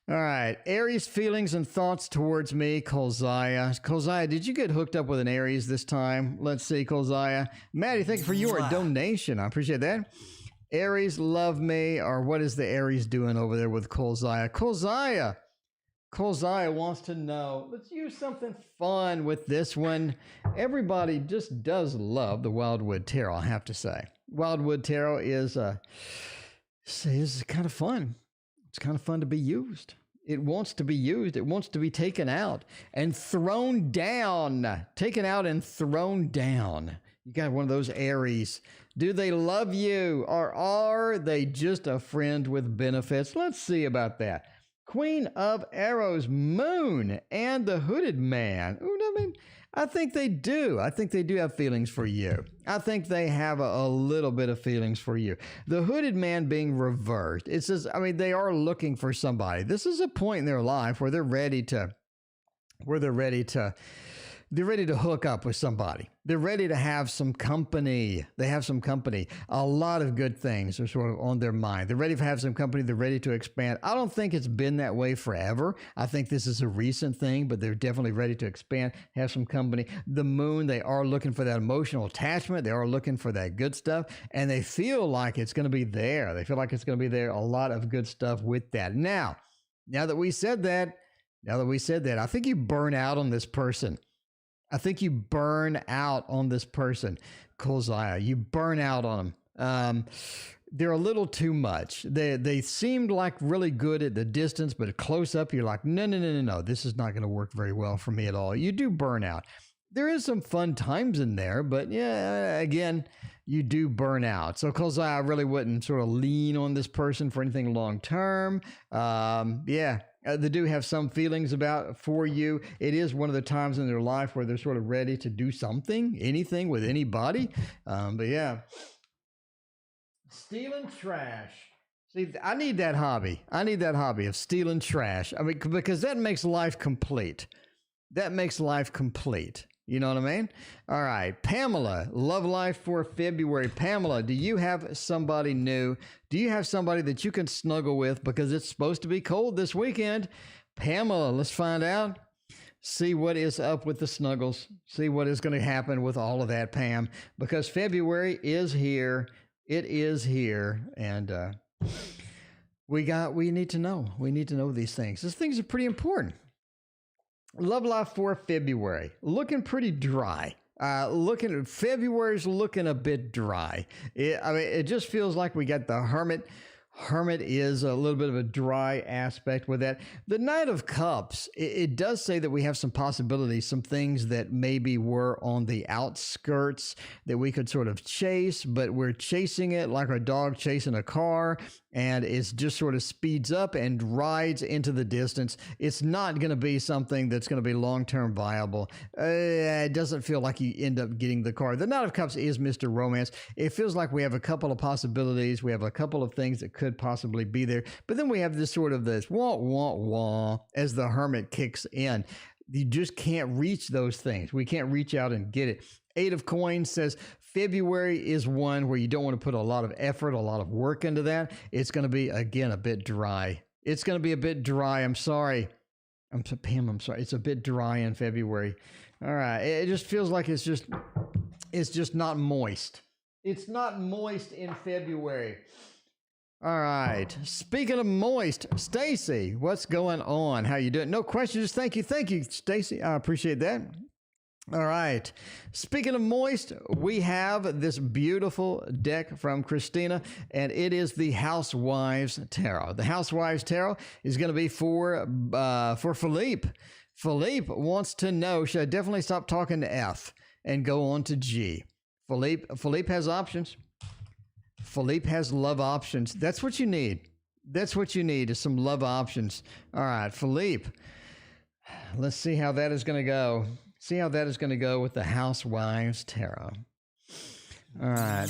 All right. Aries feelings and thoughts towards me, Kolziah. Kolziah, did you get hooked up with an Aries this time? Let's see, Kolziah. Maddie, thank you for your donation. I appreciate that. Aries love me, or what is the Aries doing over there with Kolziah? Kolziah wants to know. Let's use something fun with this one. Everybody just does love the Wildwood Tarot, I have to say. Wildwood Tarot is kind of fun. It's kind of fun to be used. It wants to be used. It wants to be taken out and thrown down. Taken out and thrown down. You got one of those Aries. Do they love you, or are they just a friend with benefits? Let's see about that. Queen of Arrows, Moon, and the Hooded Man. Ooh, I think they do. I think they do have feelings for you. I think they have a little bit of feelings for you. The Hooded Man being reversed. It says, they are looking for somebody. This is a point in their life where they're ready to hook up with somebody. They're ready to have some company. They have some company. A lot of good things are sort of on their mind. They're ready to have some company. They're ready to expand. I don't think it's been that way forever. I think this is a recent thing, but they're definitely ready to expand, have some company. The Moon, they are looking for that emotional attachment. They are looking for that good stuff, and they feel like it's going to be there. They feel like it's going to be there. A lot of good stuff with that. Now that we said that, I think you burn out on this person. I think you burn out on this person, Kolziah. You burn out on them. They're a little too much. They seemed like really good at the distance, but close up, you're like, no. This is not going to work very well for me at all. You do burn out. There is some fun times in there, but yeah, again, you do burn out. So Kolziah, I really wouldn't sort of lean on this person for anything long term. They do have some feelings for you. It is one of the times in their life where they're sort of ready to do something, anything with anybody. But yeah. Stealing trash. See, I need that hobby. Of stealing trash. Because that makes life complete. You know what I mean? All right. Pamela, love life for February. Pamela, do you have somebody new? Do you have somebody that you can snuggle with because it's supposed to be cold this weekend? Pamela, let's find out. See what is up with the snuggles. See what is going to happen with all of that, Pam, because February is here. It is here. And we need to know. We need to know these things. These things are pretty important. Love life for February, looking pretty dry. February's looking a bit dry. It just feels like we got the Hermit. Hermit is a little bit of a dry aspect with that. The Knight of Cups, it does say that we have some possibilities, some things that maybe were on the outskirts that we could sort of chase, but we're chasing it like a dog chasing a car, and it's just sort of speeds up and rides into the distance. It's not going to be something that's going to be long-term viable. It doesn't feel like you end up getting the car. The Knight of Cups is Mr. Romance. It feels like we have a couple of possibilities. We have a couple of things that could possibly be there. But then we have this sort of this wah, wah, wah as the Hermit kicks in. You just can't reach those things. We can't reach out and get it. Eight of Coins says February is one where you don't want to put a lot of effort, a lot of work into that. It's going to be, again, a bit dry. It's going to be a bit dry. I'm sorry. Pam, I'm sorry. It's a bit dry in February. All right. It just feels like it's just not moist. It's not moist in February. All right. Speaking of moist, Stacy, what's going on? How you doing? No questions. Thank you, Stacy. I appreciate that. All right. Speaking of moist, we have this beautiful deck from Christina, and it is the Housewives Tarot. The Housewives Tarot is going to be for Philippe. Philippe wants to know, should I definitely stop talking to F and go on to G? Philippe has options. Philippe has love options. That's what you need. That's what you need is some love options. All right, Philippe. Let's see how that is going to go. See how that is going to go with the Housewives Tarot. All right.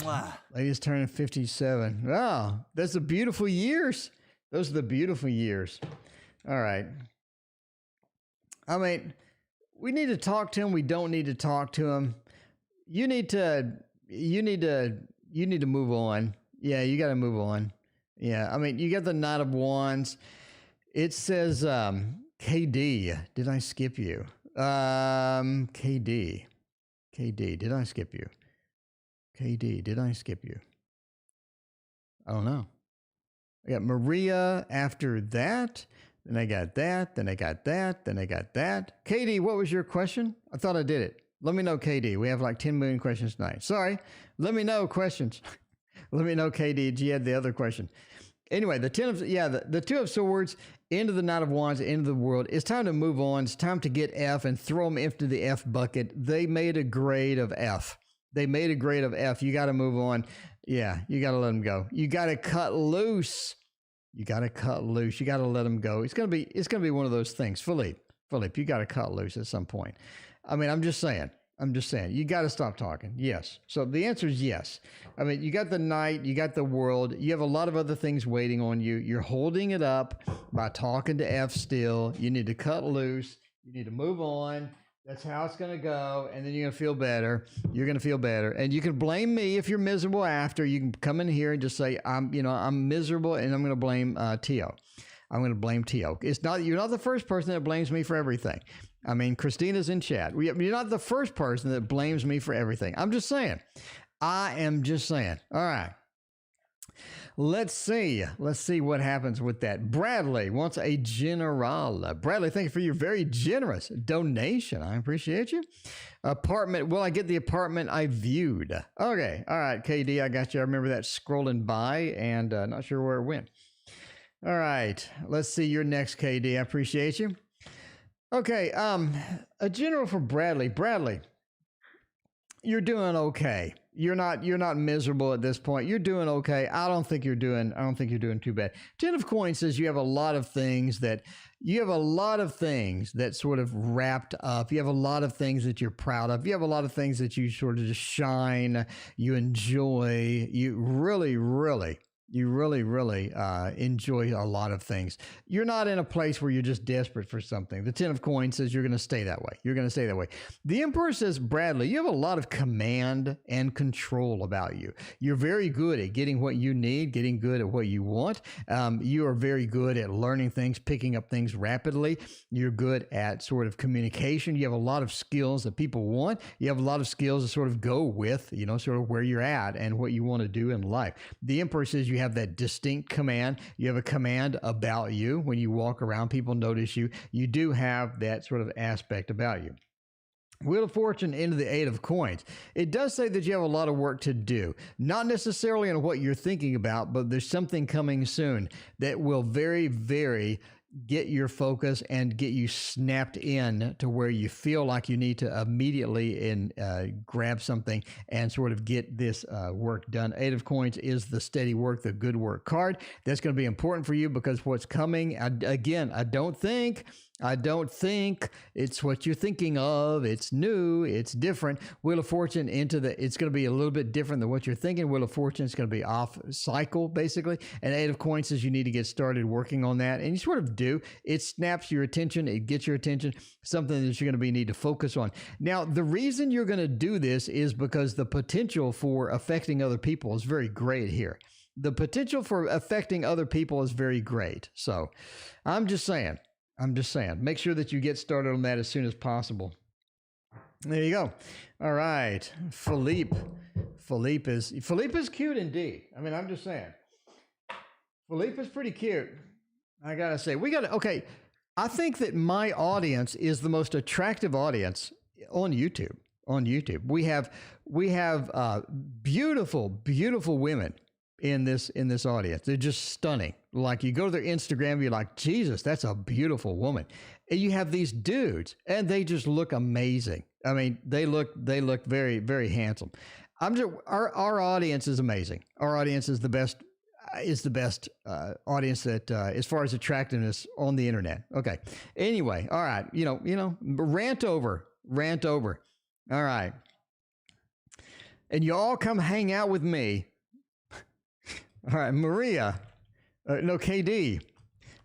Ladies turning 57. Oh, that's the beautiful years. Those are the beautiful years. All right. We need to talk to him. We don't need to talk to him. You need to move on. Yeah, you got to move on. Yeah, you got the Knight of Wands. It says, KD, did I skip you? KD, did I skip you? KD, did I skip you? I don't know. I got Maria after that. Then I got that. Then I got that. Then I got that. KD, what was your question? I thought I did it. Let me know, KD. We have like 10 million questions tonight. Sorry. Let me know questions. Let me know, KD. G had the other question. Anyway, the Two of Swords, end of the Knight of Wands, end of the world. It's time to move on. It's time to get F and throw them into the F bucket. They made a grade of F. You got to move on. Yeah, you got to let them go. You got to cut loose. You got to let them go. It's gonna be one of those things. Philippe, you got to cut loose at some point. I mean, I'm just saying. You got to stop talking. Yes. So the answer is yes. I mean, you got the Knight, you got the world. You have a lot of other things waiting on you. You're holding it up by talking to F still. You need to cut loose. You need to move on. That's how it's going to go. And then you're going to feel better. And you can blame me if you're miserable after. You can come in here and just say, I'm miserable, and I'm going to blame Tio. You're not the first person that blames me for everything. I mean, Christina's in chat. You're not the first person that blames me for everything. I'm just saying. I am just saying. All right. Let's see what happens with that. Bradley wants a general. Bradley, thank you for your very generous donation. I appreciate you. Apartment. Will I get the apartment I viewed? Okay. All right, KD, I got you. I remember that scrolling by and not sure where it went. All right. Let's see your next, KD. I appreciate you. Okay. A general for Bradley. Bradley, you're doing okay. You're not miserable at this point. You're doing okay. I don't think you're doing too bad. Ten of Coins says you have a lot of things that sort of wrapped up. You have a lot of things that you're proud of. You have a lot of things that you sort of just shine. You enjoy. You really enjoy a lot of things. You're not in a place where you're just desperate for something. The Ten of Coins says you're going to stay that way. The Emperor says, Bradley, you have a lot of command and control about you. You're very good at getting what you need, getting good at what you want. You are very good at learning things, picking up things rapidly. You're good at sort of communication. You have a lot of skills that people want. You have a lot of skills to sort of go with, sort of where you're at and what you want to do in life. The Emperor says you have that distinct command. You have a command about you. When you walk around, people notice you. You do have that sort of aspect about you. Wheel of Fortune into the Eight of Coins. It does say that you have a lot of work to do. Not necessarily on what you're thinking about, but there's something coming soon that will very, very get your focus and get you snapped in to where you feel like you need to immediately grab something and sort of get this work done. Eight of Coins is the steady work, the good work card. That's going to be important for you because what's coming, again, I don't think it's what you're thinking of. It's new. It's different. Wheel of Fortune it's going to be a little bit different than what you're thinking. Wheel of Fortune is going to be off cycle, basically. And Eight of Coins says you need to get started working on that. And you sort of do. It snaps your attention. It gets your attention. Something that you're going to need to focus on. Now, the reason you're going to do this is because the potential for affecting other people is very great here. The potential for affecting other people is very great. So I'm just saying, make sure that you get started on that as soon as possible. There you go. All right. Philippe is cute indeed. I mean, I'm just saying. Philippe is pretty cute. I got to say, okay. I think that my audience is the most attractive audience on YouTube. We have beautiful, beautiful women in this audience. They're just stunning. Like you go to their Instagram, you're like, Jesus, that's a beautiful woman. And you have these dudes and they just look amazing. I mean, they look very, very handsome. Our audience is amazing. Our audience is the best audience that as far as attractiveness on the internet. Okay. Anyway. All right. Rant over. All right. And you all come hang out with me. All right, Maria. KD.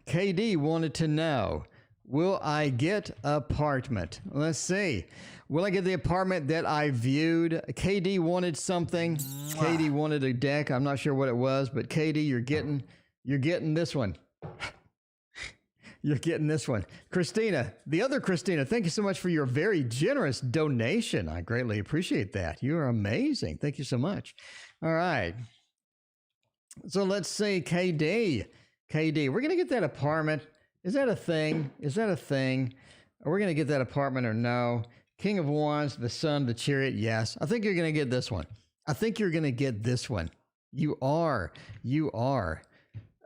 KD wanted to know, will I get apartment? Let's see. Will I get the apartment that I viewed? KD wanted something. KD wanted a deck. I'm not sure what it was, but KD, you're getting this one. You're getting this one. Christina, the other Christina, thank you so much for your very generous donation. I greatly appreciate that. You are amazing. Thank you so much. All right. So let's see, KD. KD, we're going to get that apartment. Is that a thing? Is that a thing? Are we going to get that apartment or no? King of Wands, the Sun, the Chariot, yes. I think you're going to get this one. I think you're going to get this one. You are. You are.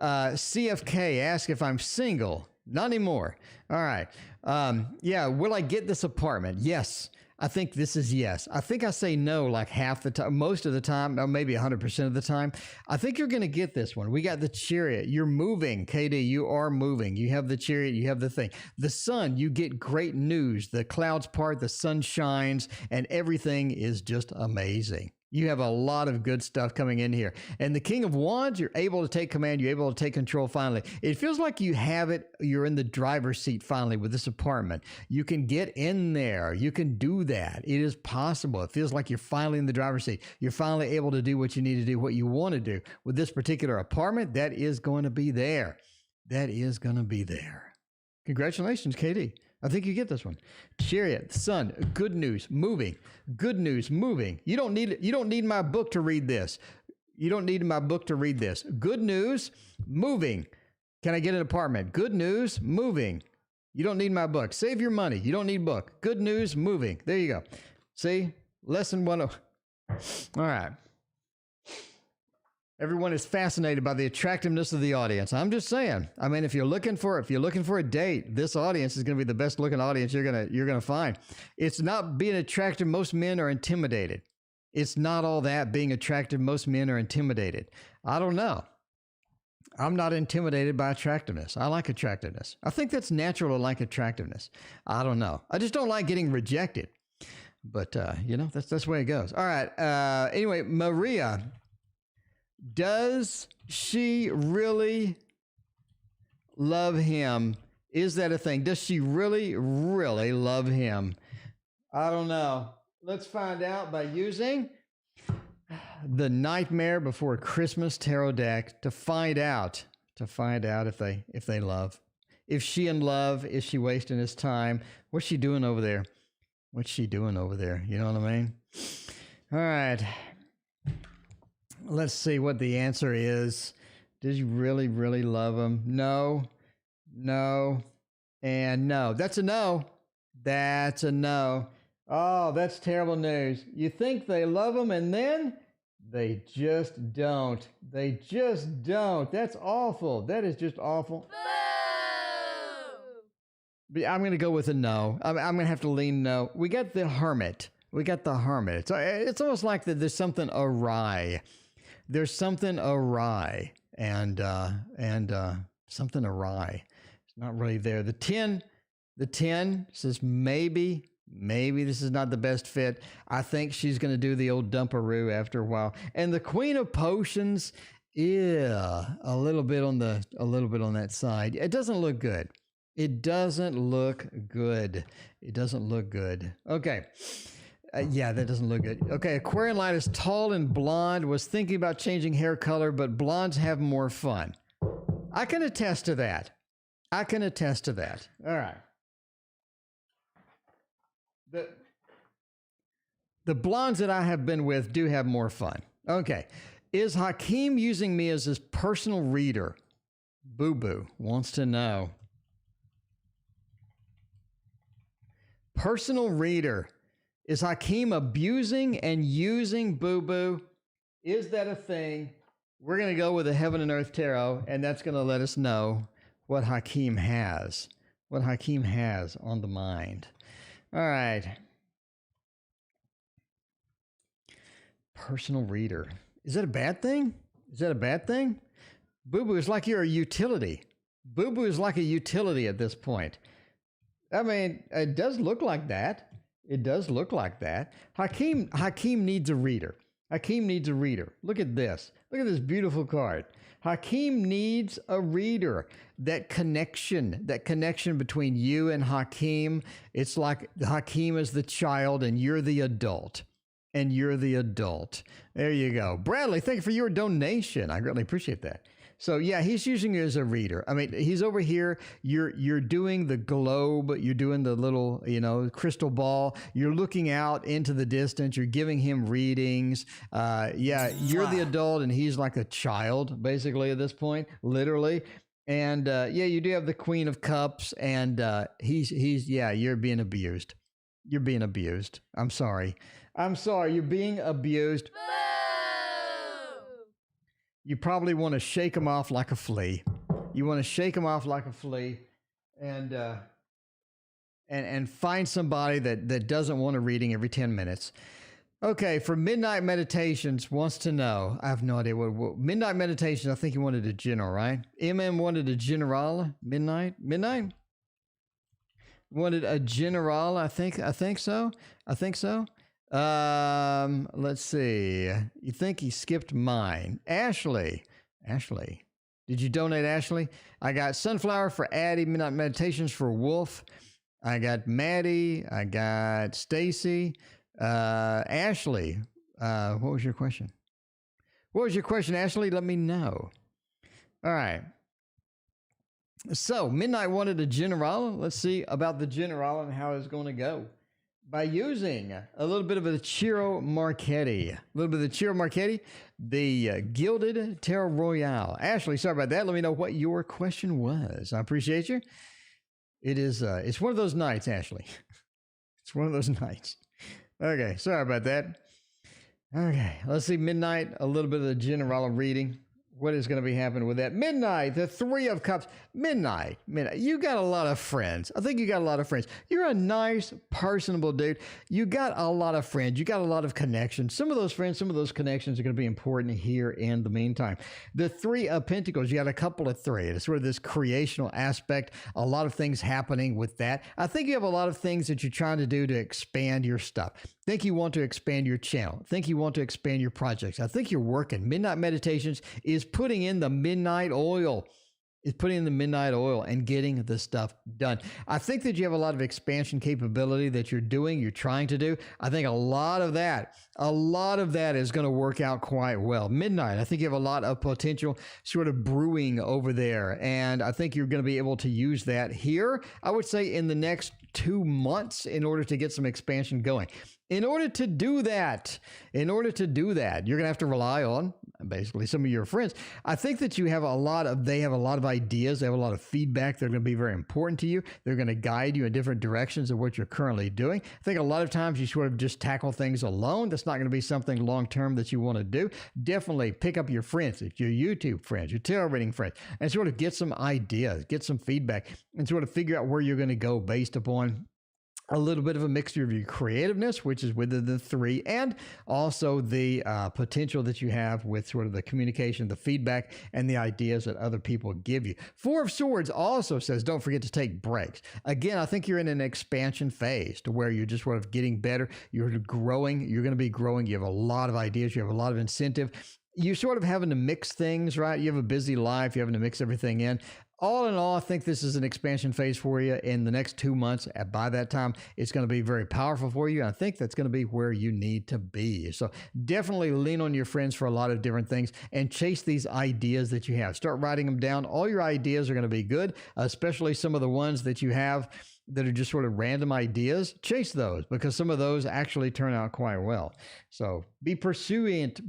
CFK, ask if I'm single. Not anymore. All right. Yeah, will I get this apartment? Yes. I think this is yes. I think I say no like half the time, most of the time, or maybe 100% of the time. I think you're going to get this one. We got the Chariot. You're moving, KD. You are moving. You have the Chariot. You have the thing. The Sun, you get great news. The clouds part, the sun shines, and everything is just amazing. You have a lot of good stuff coming in here. And the King of Wands, you're able to take command. You're able to take control finally. It feels like you have it. You're in the driver's seat finally with this apartment. You can get in there. You can do that. It is possible. It feels like you're finally in the driver's seat. You're finally able to do what you need to do, what you want to do. With this particular apartment, that is going to be there. That is going to be there. Congratulations, KD. I think you get this one. Chariot, Sun, good news, moving. Good news, moving. You don't need my book to read this. You don't need my book to read this. Good news, moving. Can I get an apartment? Good news, moving. You don't need my book. Save your money. You don't need book. Good news, moving. There you go. See? Lesson 1. All right. Everyone is fascinated by the attractiveness of the audience. I'm just saying. I mean, if you're looking for a date, this audience is going to be the best looking audience you're going to find. It's not being attractive. Most men are intimidated. It's not all that being attractive. Most men are intimidated. I don't know. I'm not intimidated by attractiveness. I like attractiveness. I think that's natural to like attractiveness. I don't know. I just don't like getting rejected. But that's the way it goes. All right. Anyway, Maria. Does she really love him? Is that a thing? Does she really, really love him? I don't know. Let's find out by using the Nightmare Before Christmas tarot deck to find out if they love. If she in love, is she wasting his time? What's she doing over there? What's she doing over there? You know what I mean? All right. Let's see what the answer is. Does you really, really love him? No, no, and no. That's a no. That's a no. Oh, that's terrible news. You think they love him and then they just don't. They just don't. That's awful. That is just awful. But I'm going to go with a no. I'm going to have to lean no. We got the Hermit. It's almost like that there's something awry. There's something awry and something awry. It's not really there. The 10 says maybe this is not the best fit. I think she's going to do the old dumperoo after a while. And the Queen of Potions, yeah, a little bit on that side. It doesn't look good. It doesn't look good. Okay. Yeah, that doesn't look good. Okay, Aquarian Light is tall and blonde, was thinking about changing hair color, but blondes have more fun. I can attest to that. All right. The blondes that I have been with do have more fun. Okay. Is Hakeem using me as his personal reader? Boo Boo wants to know. Personal reader. Is Hakeem abusing and using Boo Boo? Is that a thing? We're going to go with the Heaven and Earth Tarot, and that's going to let us know what Hakeem has on the mind. All right. Personal reader. Is that a bad thing? Boo Boo is like you're a utility. Boo Boo is like a utility at this point. I mean, it does look like that. Hakeem needs a reader. Look at this. Look at this beautiful card. Hakeem needs a reader. That connection between you and Hakeem, it's like Hakeem is the child and you're the adult. There you go. Bradley, thank you for your donation. I greatly appreciate that. So yeah, he's using you as a reader. I mean, he's over here. You're doing the globe. You're doing the little, crystal ball. You're looking out into the distance. You're giving him readings. Yeah, you're the adult, and he's like a child, basically at this point, literally. And yeah, you do have the Queen of Cups, and you're being abused. You're being abused. I'm sorry. You're being abused. You probably want to shake him off like a flea. You want to shake him off like a flea, and find somebody that doesn't want a reading every 10 minutes. Okay, for Midnight Meditations wants to know. I have no idea what Midnight Meditations. I think he wanted a general, right? MM wanted a general. Midnight wanted a general. I think so. Let's see. You think he skipped mine? Ashley, did you donate, Ashley? I got Sunflower for Addie. Midnight Meditations for Wolf. I got Maddie. I got Stacy. Ashley, what was your question? Ashley? Let me know. All right. So Midnight wanted a general. Let's see about the general and how it's going to go. By using a little bit of the Ciro Marchetti. The Gilded Tarot Royale. Ashley, sorry about that. Let me know what your question was. I appreciate you. It is, it's one of those nights, Ashley. It's one of those nights. Okay, sorry about that. Okay, let's see. Midnight, a little bit of the general reading. What is going to be happening with that? Midnight, the Three of Cups. Midnight. You got a lot of friends. I think you got a lot of friends. You're a nice, personable dude. You got a lot of friends. You got a lot of connections. Some of those friends, some of those connections are going to be important here in the meantime. The Three of Pentacles, you got a couple of three. It's sort of this creational aspect. A lot of things happening with that. I think you have a lot of things that you're trying to do to expand your stuff. Think you want to expand your channel. Think you want to expand your projects. I think you're working. Midnight Meditations is putting in the midnight oil. It's putting in the midnight oil and getting the stuff done. I think that you have a lot of expansion capability that you're trying to do. I think a lot of that is going to work out quite well. Midnight, I think you have a lot of potential sort of brewing over there. And I think you're going to be able to use that here, I would say, in the next 2 months in order to get some expansion going. In order to do that, you're going to have to rely on basically some of your friends. I think that they have a lot of ideas. They have a lot of feedback. They're going to be very important to you. They're going to guide you in different directions of what you're currently doing. I think a lot of times you sort of just tackle things alone. That's not going to be something long-term that you want to do. Definitely pick up your friends, your YouTube friends, your tarot reading friends, and sort of get some ideas, get some feedback, and sort of figure out where you're going to go based upon a little bit of a mixture of your creativeness, which is within the three, and also the potential that you have with sort of the communication, the feedback, and the ideas that other people give you. Four of Swords also says, don't forget to take breaks. Again, I think you're in an expansion phase to where you're just sort of getting better. You're growing. You're going to be growing. You have a lot of ideas. You have a lot of incentive. You're sort of having to mix things, right? You have a busy life. You're having to mix everything in. All in all, I think this is an expansion phase for you in the next 2 months. By that time, it's going to be very powerful for you. And I think that's going to be where you need to be. So definitely lean on your friends for a lot of different things and chase these ideas that you have. Start writing them down. All your ideas are going to be good, especially some of the ones that you have that are just sort of random ideas. Chase those because some of those actually turn out quite well. So be pursuant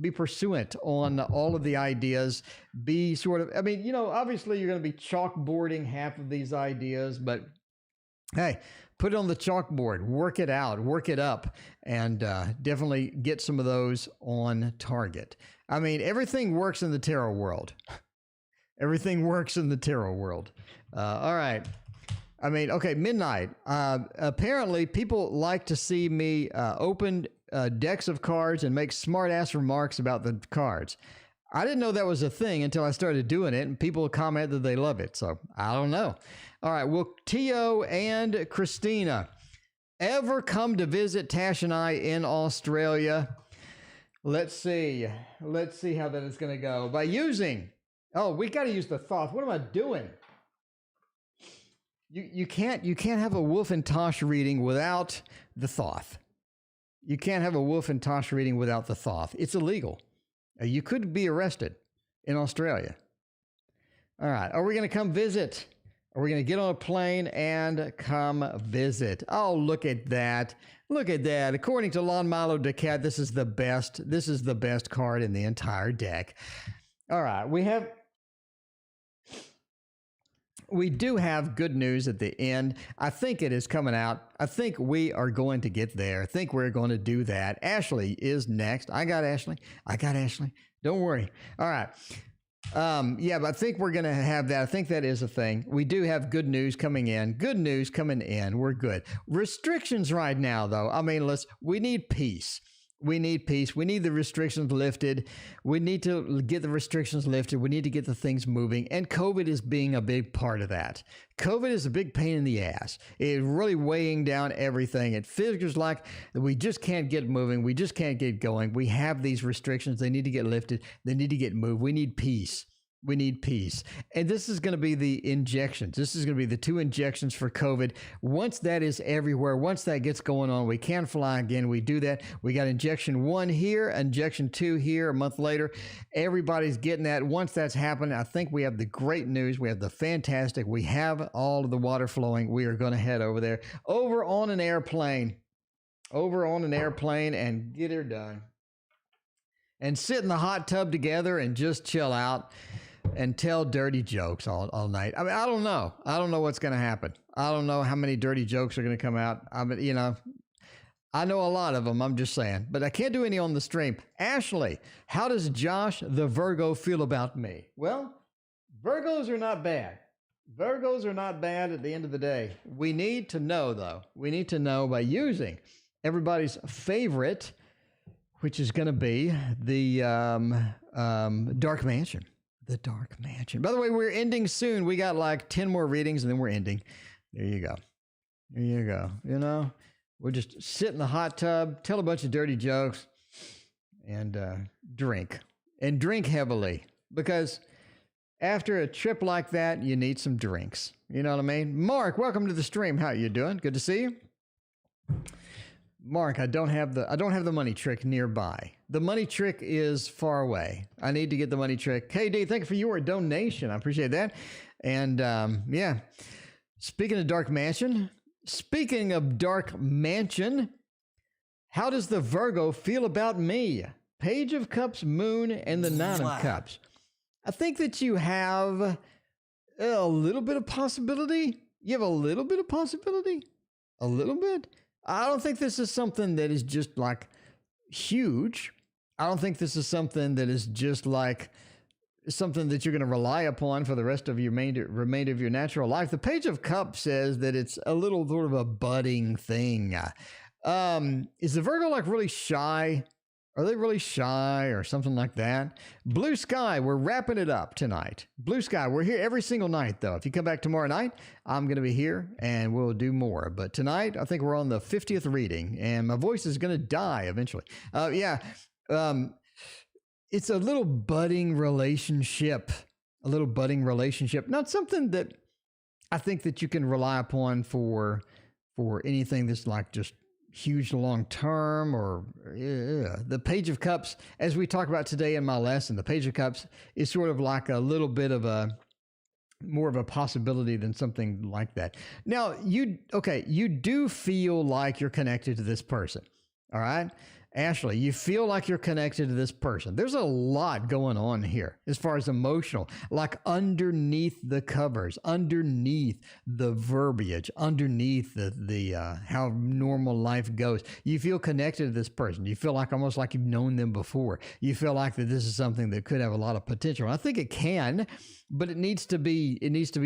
on all of the ideas. Be sort of, obviously you're going to be chalkboarding half of these ideas, but hey, put it on the chalkboard, work it out, work it up, and definitely get some of those on target. Everything works in the tarot world. Everything works in the tarot world. All right. Okay, Midnight. Apparently, people like to see me open decks of cards and make smart-ass remarks about the cards. I didn't know that was a thing until I started doing it, and people comment that they love it, so I don't know. All right, well, Tio and Christina, ever come to visit Tash and I in Australia? Let's see how that is going to go. By using... Oh, we got to use the thought. What am I doing? You can't have a Wolf and Tosh reading without the Thoth. You can't have a Wolf and Tosh reading without the Thoth. It's illegal. You could be arrested in Australia. All right. Are we going to come visit? Are we going to get on a plane and come visit? Oh, look at that. Look at that. According to Lon Milo DeCat, this is the best. This is the best card in the entire deck. All right. We do have good news at the end. I think it is coming out. I think we are going to get there. I think we're going to do that. Ashley is next. I got Ashley. Don't worry. All right. Yeah, but I think we're going to have that. I think that is a thing. We do have good news coming in. Good news coming in. We're good. Restrictions right now, though. I mean, we need peace. We need peace. We need the restrictions lifted. We need to get the restrictions lifted. We need to get the things moving. And COVID is being a big part of that. COVID is a big pain in the ass. It's really weighing down everything. It feels like we just can't get moving. We just can't get going. We have these restrictions. They need to get lifted. They need to get moved. We need peace. We need peace. And this is going to be the injections. This is going to be the 2 injections for COVID. Once that is everywhere, once that gets going on, we can fly again. We do that. We got injection 1 here, injection 2 here a month later. Everybody's getting that. Once that's happened, I think we have the great news. We have the fantastic. We have all of the water flowing. We are going to head over there, over on an airplane and get her done. And sit in the hot tub together and just chill out and tell dirty jokes all night. I mean, I don't know. I don't know what's going to happen. I don't know how many dirty jokes are going to come out. I mean, I know a lot of them. I'm just saying, but I can't do any on the stream. Ashley, how does Josh the Virgo feel about me? Well, Virgos are not bad. Virgos are not bad at the end of the day. We need to know, though. We need to know by using everybody's favorite, which is going to be the Dark Mansion. The Dark Mansion. By the way, we're ending soon. We got like 10 more readings and then we're ending. There you go. There you go. We'll just sit in the hot tub, tell a bunch of dirty jokes, and drink. And drink heavily. Because after a trip like that, you need some drinks. You know what I mean? Mark, welcome to the stream. How you doing? Good to see you. Mark, I don't have the money trick nearby. The money trick is far away. I need to get the money trick. KD, thank you for your donation. I appreciate that. And yeah, speaking of Dark Mansion, how does the Virgo feel about me? Page of Cups, Moon, and the Nine of Cups. I think that you have a little bit of possibility. You have a little bit of possibility. A little bit. I don't think this is something that is just like huge. I don't think this is something that is just like something that you're going to rely upon for the rest of your remainder of your natural life. The Page of Cups says that it's a little sort of a budding thing. Is the Virgo like really shy? Are they really shy or something like that? Blue Sky, we're wrapping it up tonight. Blue Sky, we're here every single night, though. If you come back tomorrow night, I'm going to be here and we'll do more. But tonight, I think we're on the 50th reading and my voice is going to die eventually. It's a little budding relationship. Not something that I think that you can rely upon for anything that's like just huge long term or the Page of Cups, as we talk about today in my lesson, the Page of Cups is sort of like a little bit of more of a possibility than something like that. Now, you do feel like you're connected to this person. All right. Ashley, you feel like you're connected to this person. There's a lot going on here as far as emotional, like underneath the covers, underneath the verbiage, underneath the how normal life goes. You feel connected to this person. You feel like almost like you've known them before. You feel like that this is something that could have a lot of potential. I think it can, but it needs to be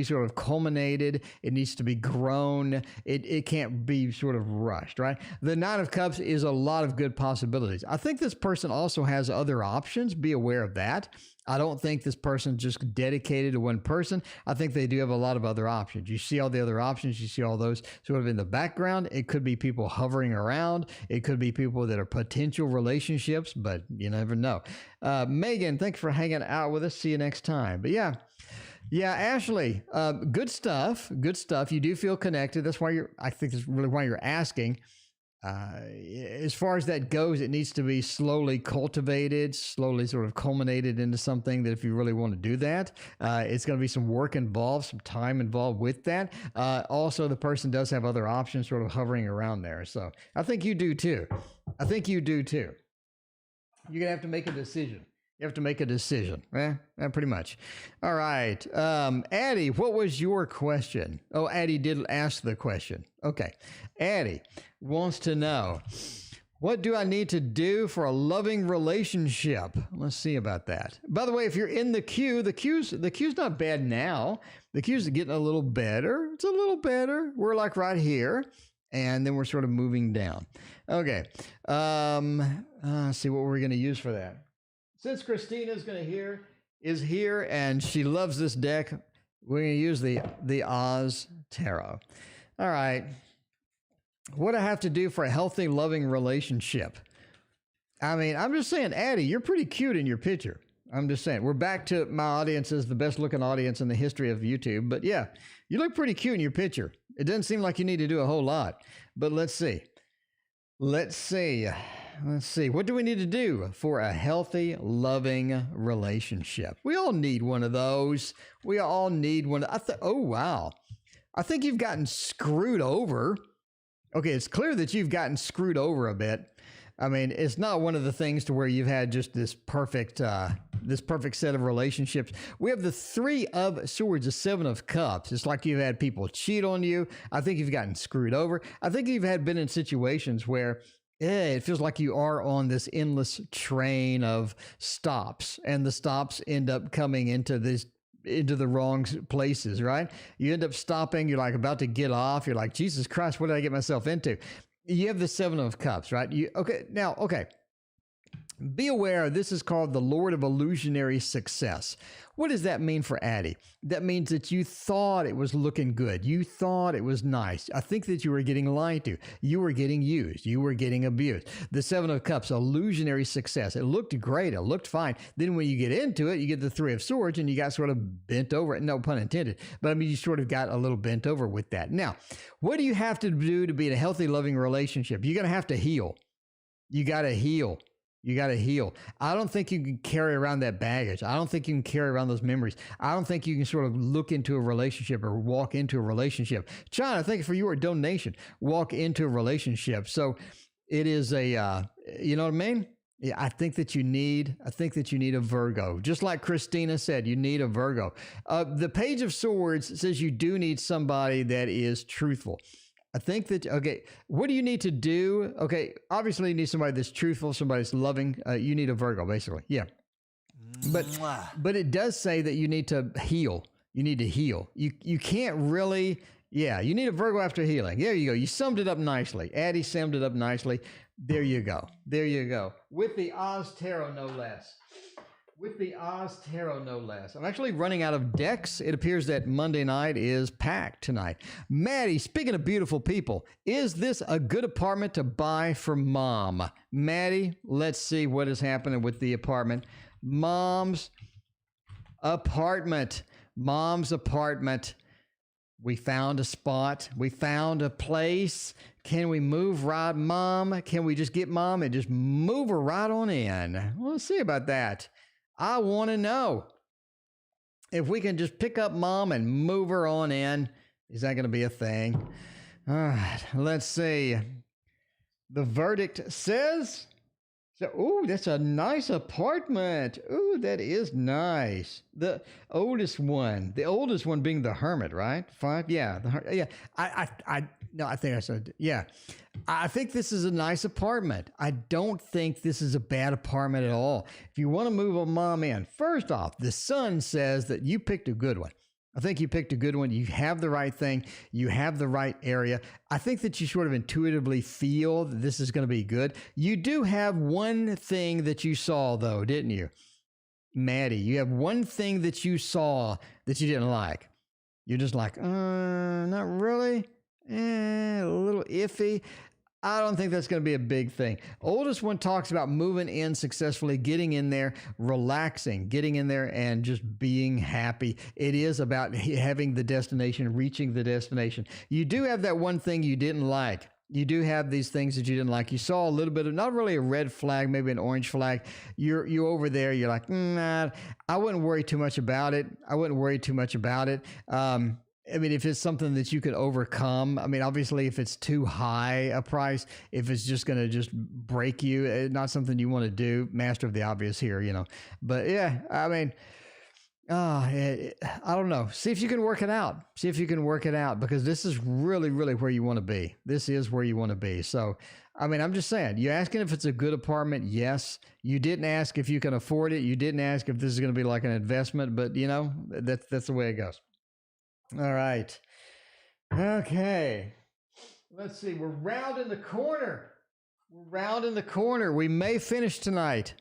sort of culminated. It needs to be grown. It can't be sort of rushed, right? The Nine of Cups is a lot of good possibilities. I think this person also has other options. Be aware of that. I don't think this person's just dedicated to one person. I think they do have a lot of other options. You see all the other options. You see all those sort of in the background. It could be people hovering around. It could be people that are potential relationships, but you never know. Megan, thanks for hanging out with us. See you next time. But yeah, Ashley, good stuff. You do feel connected. I think that's really why you're asking. As far as that goes, it needs to be slowly cultivated, slowly sort of culminated into something that if you really want to do that, it's going to be some work involved, some time involved with that. Also, the person does have other options sort of hovering around there. So I think you do too. I think you do too. You're going to have to make a decision. You have to make a decision. Pretty much. All right. Addie, what was your question? Oh, Addie did ask the question. Okay. Addie wants to know, what do I need to do for a loving relationship? Let's see about that. By the way, if you're in the queue's not bad now. The queue's getting a little better. It's a little better. We're like right here. And then we're sort of moving down. Okay. Let's see what we're going to use for that. Since Christina is here and she loves this deck, we're going to use the Oz Tarot. All right. What do I have to do for a healthy, loving relationship? I mean, I'm just saying, Addie, you're pretty cute in your picture. I'm just saying. We're back to my audience as the best looking audience in the history of YouTube. But yeah, you look pretty cute in your picture. It doesn't seem like you need to do a whole lot. But let's see. Let's see. What do we need to do for a healthy, loving relationship? We all need one of those. We all need one. Oh, wow. I think you've gotten screwed over. Okay, it's clear that you've gotten screwed over a bit. I mean, it's not one of the things to where you've had just this perfect set of relationships. We have the Three of Swords, the Seven of Cups. It's like you've had people cheat on you. I think you've gotten screwed over. I think you've been in situations where it feels like you are on this endless train of stops, and the stops end up coming into the wrong places, right? You end up stopping. You're like about to get off. You're like, Jesus Christ, what did I get myself into? You have the Seven of Cups, right? Okay. Be aware, this is called the Lord of Illusionary Success. What does that mean for Addie? That means that you thought it was looking good. You thought it was nice. I think that you were getting lied to. You were getting used. You were getting abused. The Seven of Cups, illusionary success. It looked great. It looked fine. Then when you get into it, you get the Three of Swords and you got sort of bent over. No pun intended. But I mean, you sort of got a little bent over with that. Now, what do you have to do to be in a healthy, loving relationship? You're going to have to heal. You got to heal. You got to heal. I don't think you can carry around that baggage. I don't think you can carry around those memories. I don't think you can sort of look into a relationship or walk into a relationship. China, thank you for your donation. Walk into a relationship. So it is you know what I mean? Yeah, I think that you need a Virgo. Just like Christina said, you need a Virgo. The Page of Swords says you do need somebody that is truthful. I think that, okay, what do you need to do? Okay, obviously you need somebody that's truthful, somebody that's loving. You need a Virgo, basically. Yeah. But it does say that you need to heal. You need to heal. You can't really, you need a Virgo after healing. There you go. You summed it up nicely. Addie summed it up nicely. There you go. There you go. With the Oz Tarot, no less. With the Oz Tarot, no less. I'm actually running out of decks. It appears that Monday night is packed tonight. Maddie, speaking of beautiful people, is this a good apartment to buy for Mom? Maddie, let's see what is happening with the apartment. Mom's apartment. Mom's apartment. We found a spot. We found a place. Can we move right, Mom? Can we just get Mom and just move her right on in? Well, let's see about that. I want to know if we can just pick up Mom and move her on in. Is that going to be a thing? All right, let's see. The verdict says, ooh, that's a nice apartment. Ooh, that is nice. The oldest one being the Hermit, right? 5, yeah. I think I said, yeah. I think this is a nice apartment. I don't think this is a bad apartment at all. If you want to move a Mom in, first off, the sun says that you picked a good one. I think you picked a good one. You have the right thing. You have the right area. I think that you sort of intuitively feel that this is going to be good. You do have one thing that you saw, though, didn't you? Maddie, you have one thing that you saw that you didn't like. You're just like, not really. A little iffy. I don't think that's going to be a big thing. Oldest one talks about moving in successfully, getting in there, relaxing, getting in there and just being happy. It is about having the destination, reaching the destination. You do have that one thing you didn't like. You do have these things that you didn't like. You saw a little bit of, not really a red flag, maybe an orange flag. You're over there. You're like, nah, I wouldn't worry too much about it. I wouldn't worry too much about it. I mean, if it's something that you could overcome, I mean, obviously, if it's too high a price, if it's just going to just break you, not something you want to do, master of the obvious here, you know. But yeah, I mean, I don't know. See if you can work it out. See if you can work it out, because this is really, really where you want to be. This is where you want to be. So, I mean, I'm just saying, you're asking if it's a good apartment. Yes. You didn't ask if you can afford it. You didn't ask if this is going to be like an investment, but you know, that's the way it goes. All right. Okay. Let's see. We're rounding the corner. We're rounding the corner. We may finish tonight.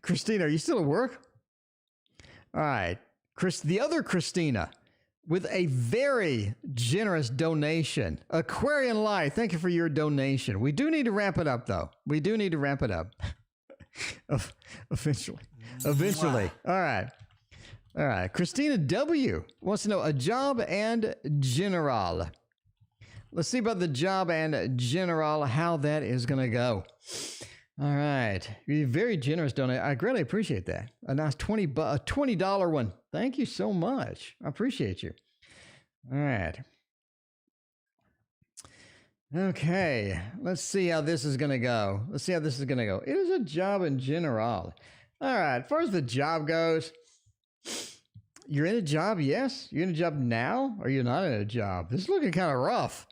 Christina, are you still at work? All right. The other Christina with a very generous donation. Aquarian Life, thank you for your donation. We do need to wrap it up, though. We do need to wrap it up. Eventually. Eventually. All right. All right. Christina W. wants to know a job and general. Let's see about the job and general, how that is going to go. All right. You're very generous, donate. I greatly appreciate that. A nice $20 one. Thank you so much. I appreciate you. All right. Okay. Let's see how this is going to go. Let's see how this is going to go. It is a job in general. All right. As far as the job goes, you're in a job, yes? You're in a job now, or you're not in a job? This is looking kind of rough.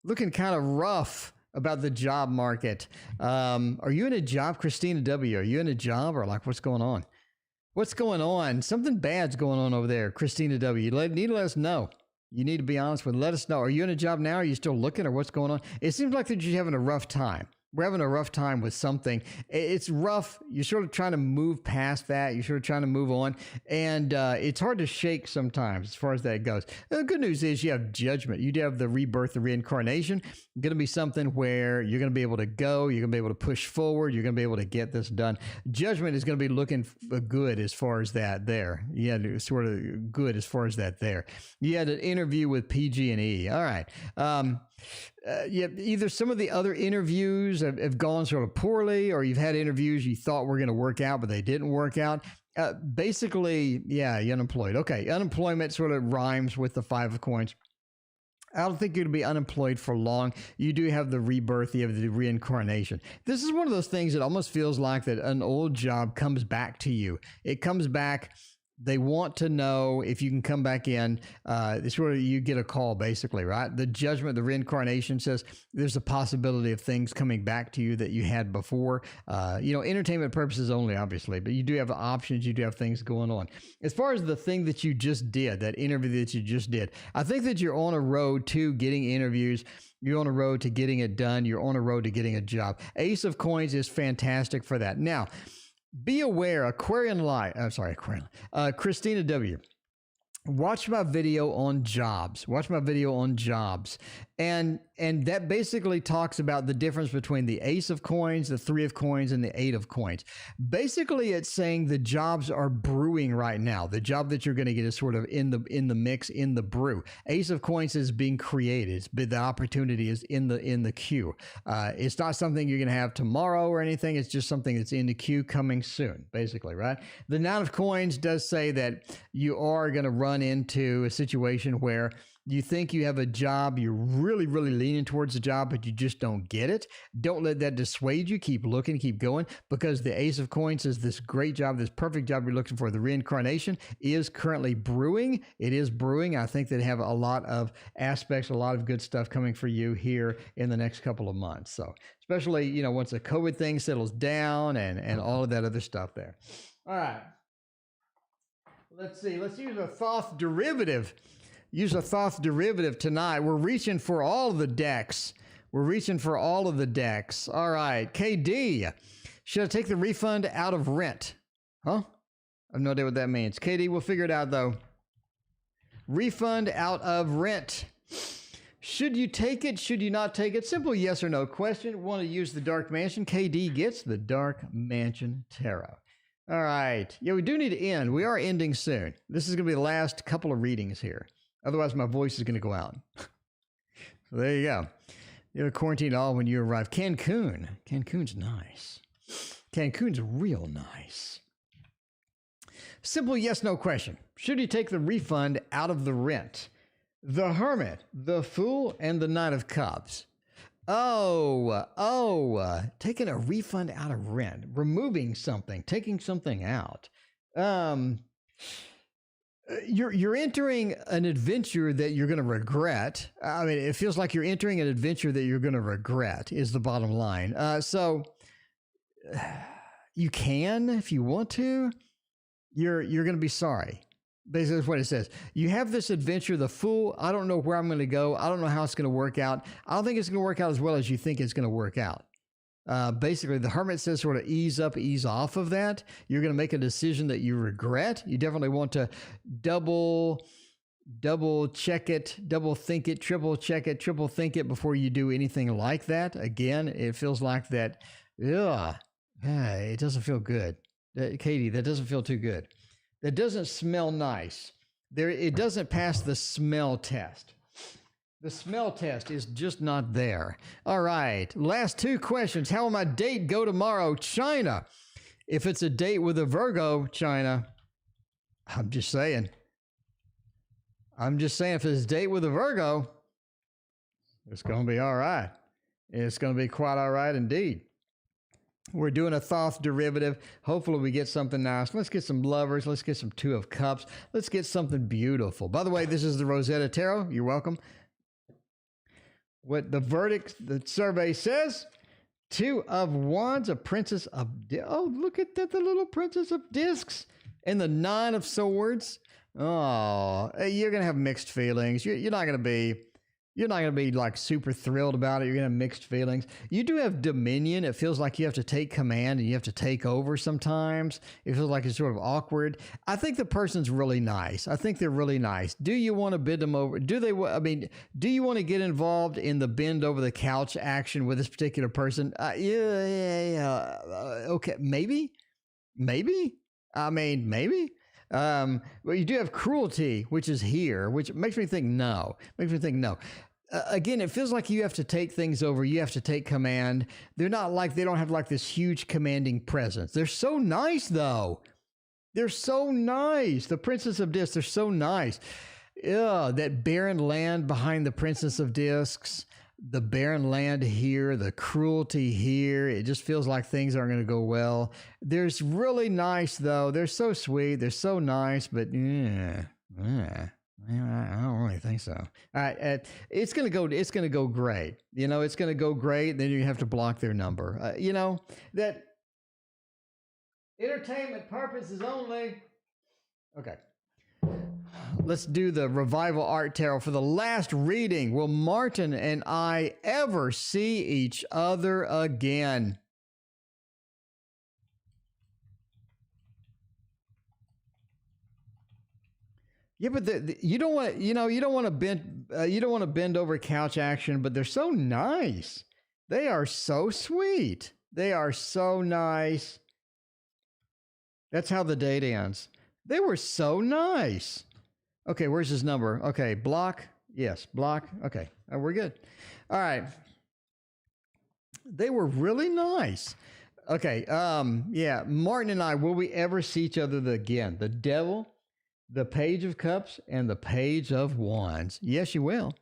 Looking kind of rough about the job market. Are you in a job, Christina W? Are you in a job, or like what's going on? What's going on? Something bad's going on over there, Christina W. You need to let us know. You need to be honest with. Let us know. Are you in a job now? Are you still looking, or what's going on? It seems like that you're having a rough time. We're having a rough time with something. It's rough. You're sort of trying to move past that. You're sort of trying to move on. And it's hard to shake sometimes as far as that goes. The good news is you have judgment. You do have the rebirth, the reincarnation. Going to be something where you're going to be able to go. You're going to be able to push forward. You're going to be able to get this done. Judgment is going to be looking good as far as that there. Yeah, sort of good as far as that there. You had an interview with PG&E. All right. Yeah, either some of the other interviews have gone sort of poorly, or you've had interviews you thought were going to work out, but they didn't work out. Basically, yeah, you're unemployed. Okay, unemployment sort of rhymes with the Five of Coins. I don't think you're going to be unemployed for long. You do have the rebirth, you have the reincarnation. This is one of those things that almost feels like that an old job comes back to you. It comes back. They want to know if you can come back in. It's where you get a call, basically, right? The judgment, the reincarnation says there's a possibility of things coming back to you that you had before. Entertainment purposes only, obviously, but you do have options. You do have things going on. As far as the thing that you just did, that interview that you just did, I think that you're on a road to getting interviews. You're on a road to getting it done. You're on a road to getting a job. Ace of Coins is fantastic for that. Now, be aware, Christina W. Watch my video on jobs. And that basically talks about the difference between the Ace of Coins, the Three of Coins, and the Eight of Coins. Basically, it's saying the jobs are brewing right now. The job that you're going to get is sort of in the mix, in the brew. Ace of Coins is being created. The opportunity is in the queue. It's not something you're going to have tomorrow or anything. It's just something that's in the queue coming soon, basically, right? The Nine of Coins does say that you are going to run into a situation where you think you have a job, you're really, really leaning towards the job, but you just don't get it. Don't let that dissuade you. Keep looking, keep going, because the Ace of Coins is this great job, this perfect job you're looking for. The reincarnation is currently brewing. It is brewing. I think they have a lot of aspects, a lot of good stuff coming for you here in the next couple of months. So especially, once the COVID thing settles down and all of that other stuff there. All right. Let's see. Let's use a Thoth derivative. Use a Thoth derivative tonight. We're reaching for all of the decks. All right. KD, should I take the refund out of rent? Huh? I have no idea what that means. KD, we'll figure it out, though. Refund out of rent. Should you take it? Should you not take it? Simple yes or no question. Want to use the Dark Mansion? KD gets the Dark Mansion Tarot. All right. Yeah, we do need to end. We are ending soon. This is going to be the last couple of readings here. Otherwise, my voice is going to go out. So there you go. You were quarantined all when you arrived. Cancun. Cancun's nice. Cancun's real nice. Simple yes, no question. Should you take the refund out of the rent? The Hermit, the Fool, and the Knight of Cups. Taking a refund out of rent, removing something, taking something out. You're entering an adventure that you're going to regret. I mean, it feels like you're entering an adventure that you're going to regret is the bottom line. So you can, if you want to, you're going to be sorry. Basically, that's what it says. You have this adventure, the Fool. I don't know where I'm going to go. I don't know how it's going to work out. I don't think it's going to work out as well as you think it's going to work out. Basically, the Hermit says sort of ease up, ease off of that. You're going to make a decision that you regret. You definitely want to double check it, double think it, triple check it, triple think it before you do anything like that. Again, it feels like that. It doesn't feel good. Katie, that doesn't feel too good. That doesn't smell nice. It doesn't pass the smell test. The smell test is just not there. All right, last two questions. How will my date go tomorrow? China. If it's a date with a Virgo, China, I'm just saying, if it's a date with a Virgo, it's going to be all right. It's going to be quite all right indeed. We're doing a Thoth derivative. Hopefully we get something nice. Let's get some lovers. Let's get some Two of Cups. Let's get something beautiful. By the way, this is the Rosetta Tarot. You're welcome. What the verdict, the survey says, Two of Wands, a Princess of... Oh, look at that, the little Princess of Discs. And the Nine of Swords. Oh, you're going to have mixed feelings. You're not going to be... You're not going to be like super thrilled about it. You're going to have mixed feelings. You do have dominion. It feels like you have to take command and you have to take over sometimes. It feels like it's sort of awkward. I think the person's really nice. I think they're really nice. Do you want to bid them over? Do you want to get involved in the bend over the couch action with this particular person? Yeah. Okay. Maybe. I mean, maybe. But you do have cruelty, which is here, which makes me think no. Again, it feels like you have to take things over. You have to take command. They don't have like this huge commanding presence. They're so nice, though. They're so nice. The Princess of Discs, they're so nice. That barren land behind the Princess of Discs. The barren land here, the cruelty here, it just feels like things aren't going to go well. There's really nice, though. They're so sweet. They're so nice, but I don't really think so. All right, it's going to go great. You know, it's going to go great. Then you have to block their number. That entertainment purposes only. Okay. Let's do the Revival Art Tarot for the last reading. Will Martin and I ever see each other again? Yeah, but you don't want to bend over couch action, but they're so nice. They are so sweet. They are so nice. That's how the date ends. They were so nice. Okay, where's his number? Okay, block. Yes, block. Okay, we're good. All right. They were really nice. Okay, yeah, Martin and I, will we ever see each other again? The Devil, the Page of Cups, and the Page of Wands. Yes, you will.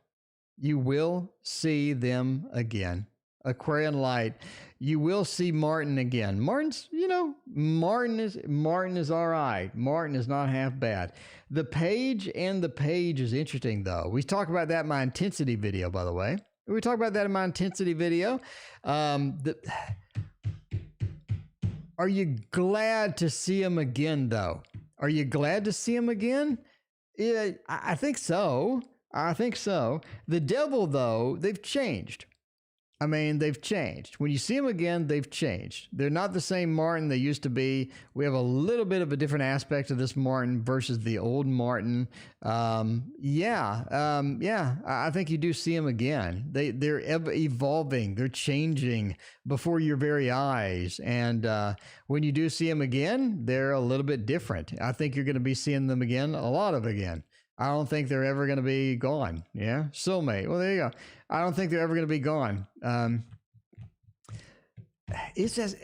You will see them again. Aquarian Light. You will see Martin again. Martin is all right. Martin is not half bad. The Page and the Page is interesting, though. We talked about that in my intensity video, by the way. We talked about that in my intensity video. Are you glad to see him again, though? Are you glad to see him again? Yeah, I think so. The Devil, though, they've changed. I mean, they've changed. When you see them again, they've changed. They're not the same Martin they used to be. We have a little bit of a different aspect of this Martin versus the old Martin. I think you do see them again. They're evolving. They're changing before your very eyes. And when you do see them again, they're a little bit different. I think you're going to be seeing them again, a lot of again. I don't think they're ever going to be gone. Yeah. Soulmate. Well, there you go. I don't think they're ever going to be gone. It's just,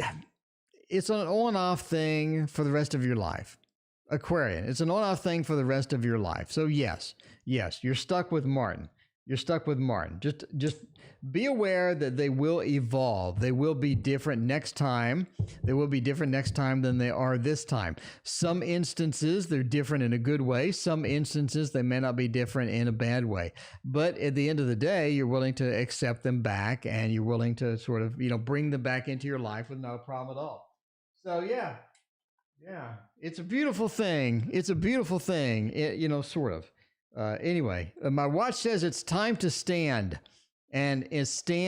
it's an on-off thing for the rest of your life. Aquarian. It's an on-off thing for the rest of your life. So yes, you're stuck with Martin. You're stuck with Martin. Just be aware that they will evolve. They will be different next time. They will be different next time than they are this time. Some instances, they're different in a good way. Some instances, they may not be different in a bad way. But at the end of the day, you're willing to accept them back, and you're willing to sort of, bring them back into your life with no problem at all. So yeah, it's a beautiful thing. It's a beautiful thing, sort of. Anyway, my watch says it's time to stand, and is stand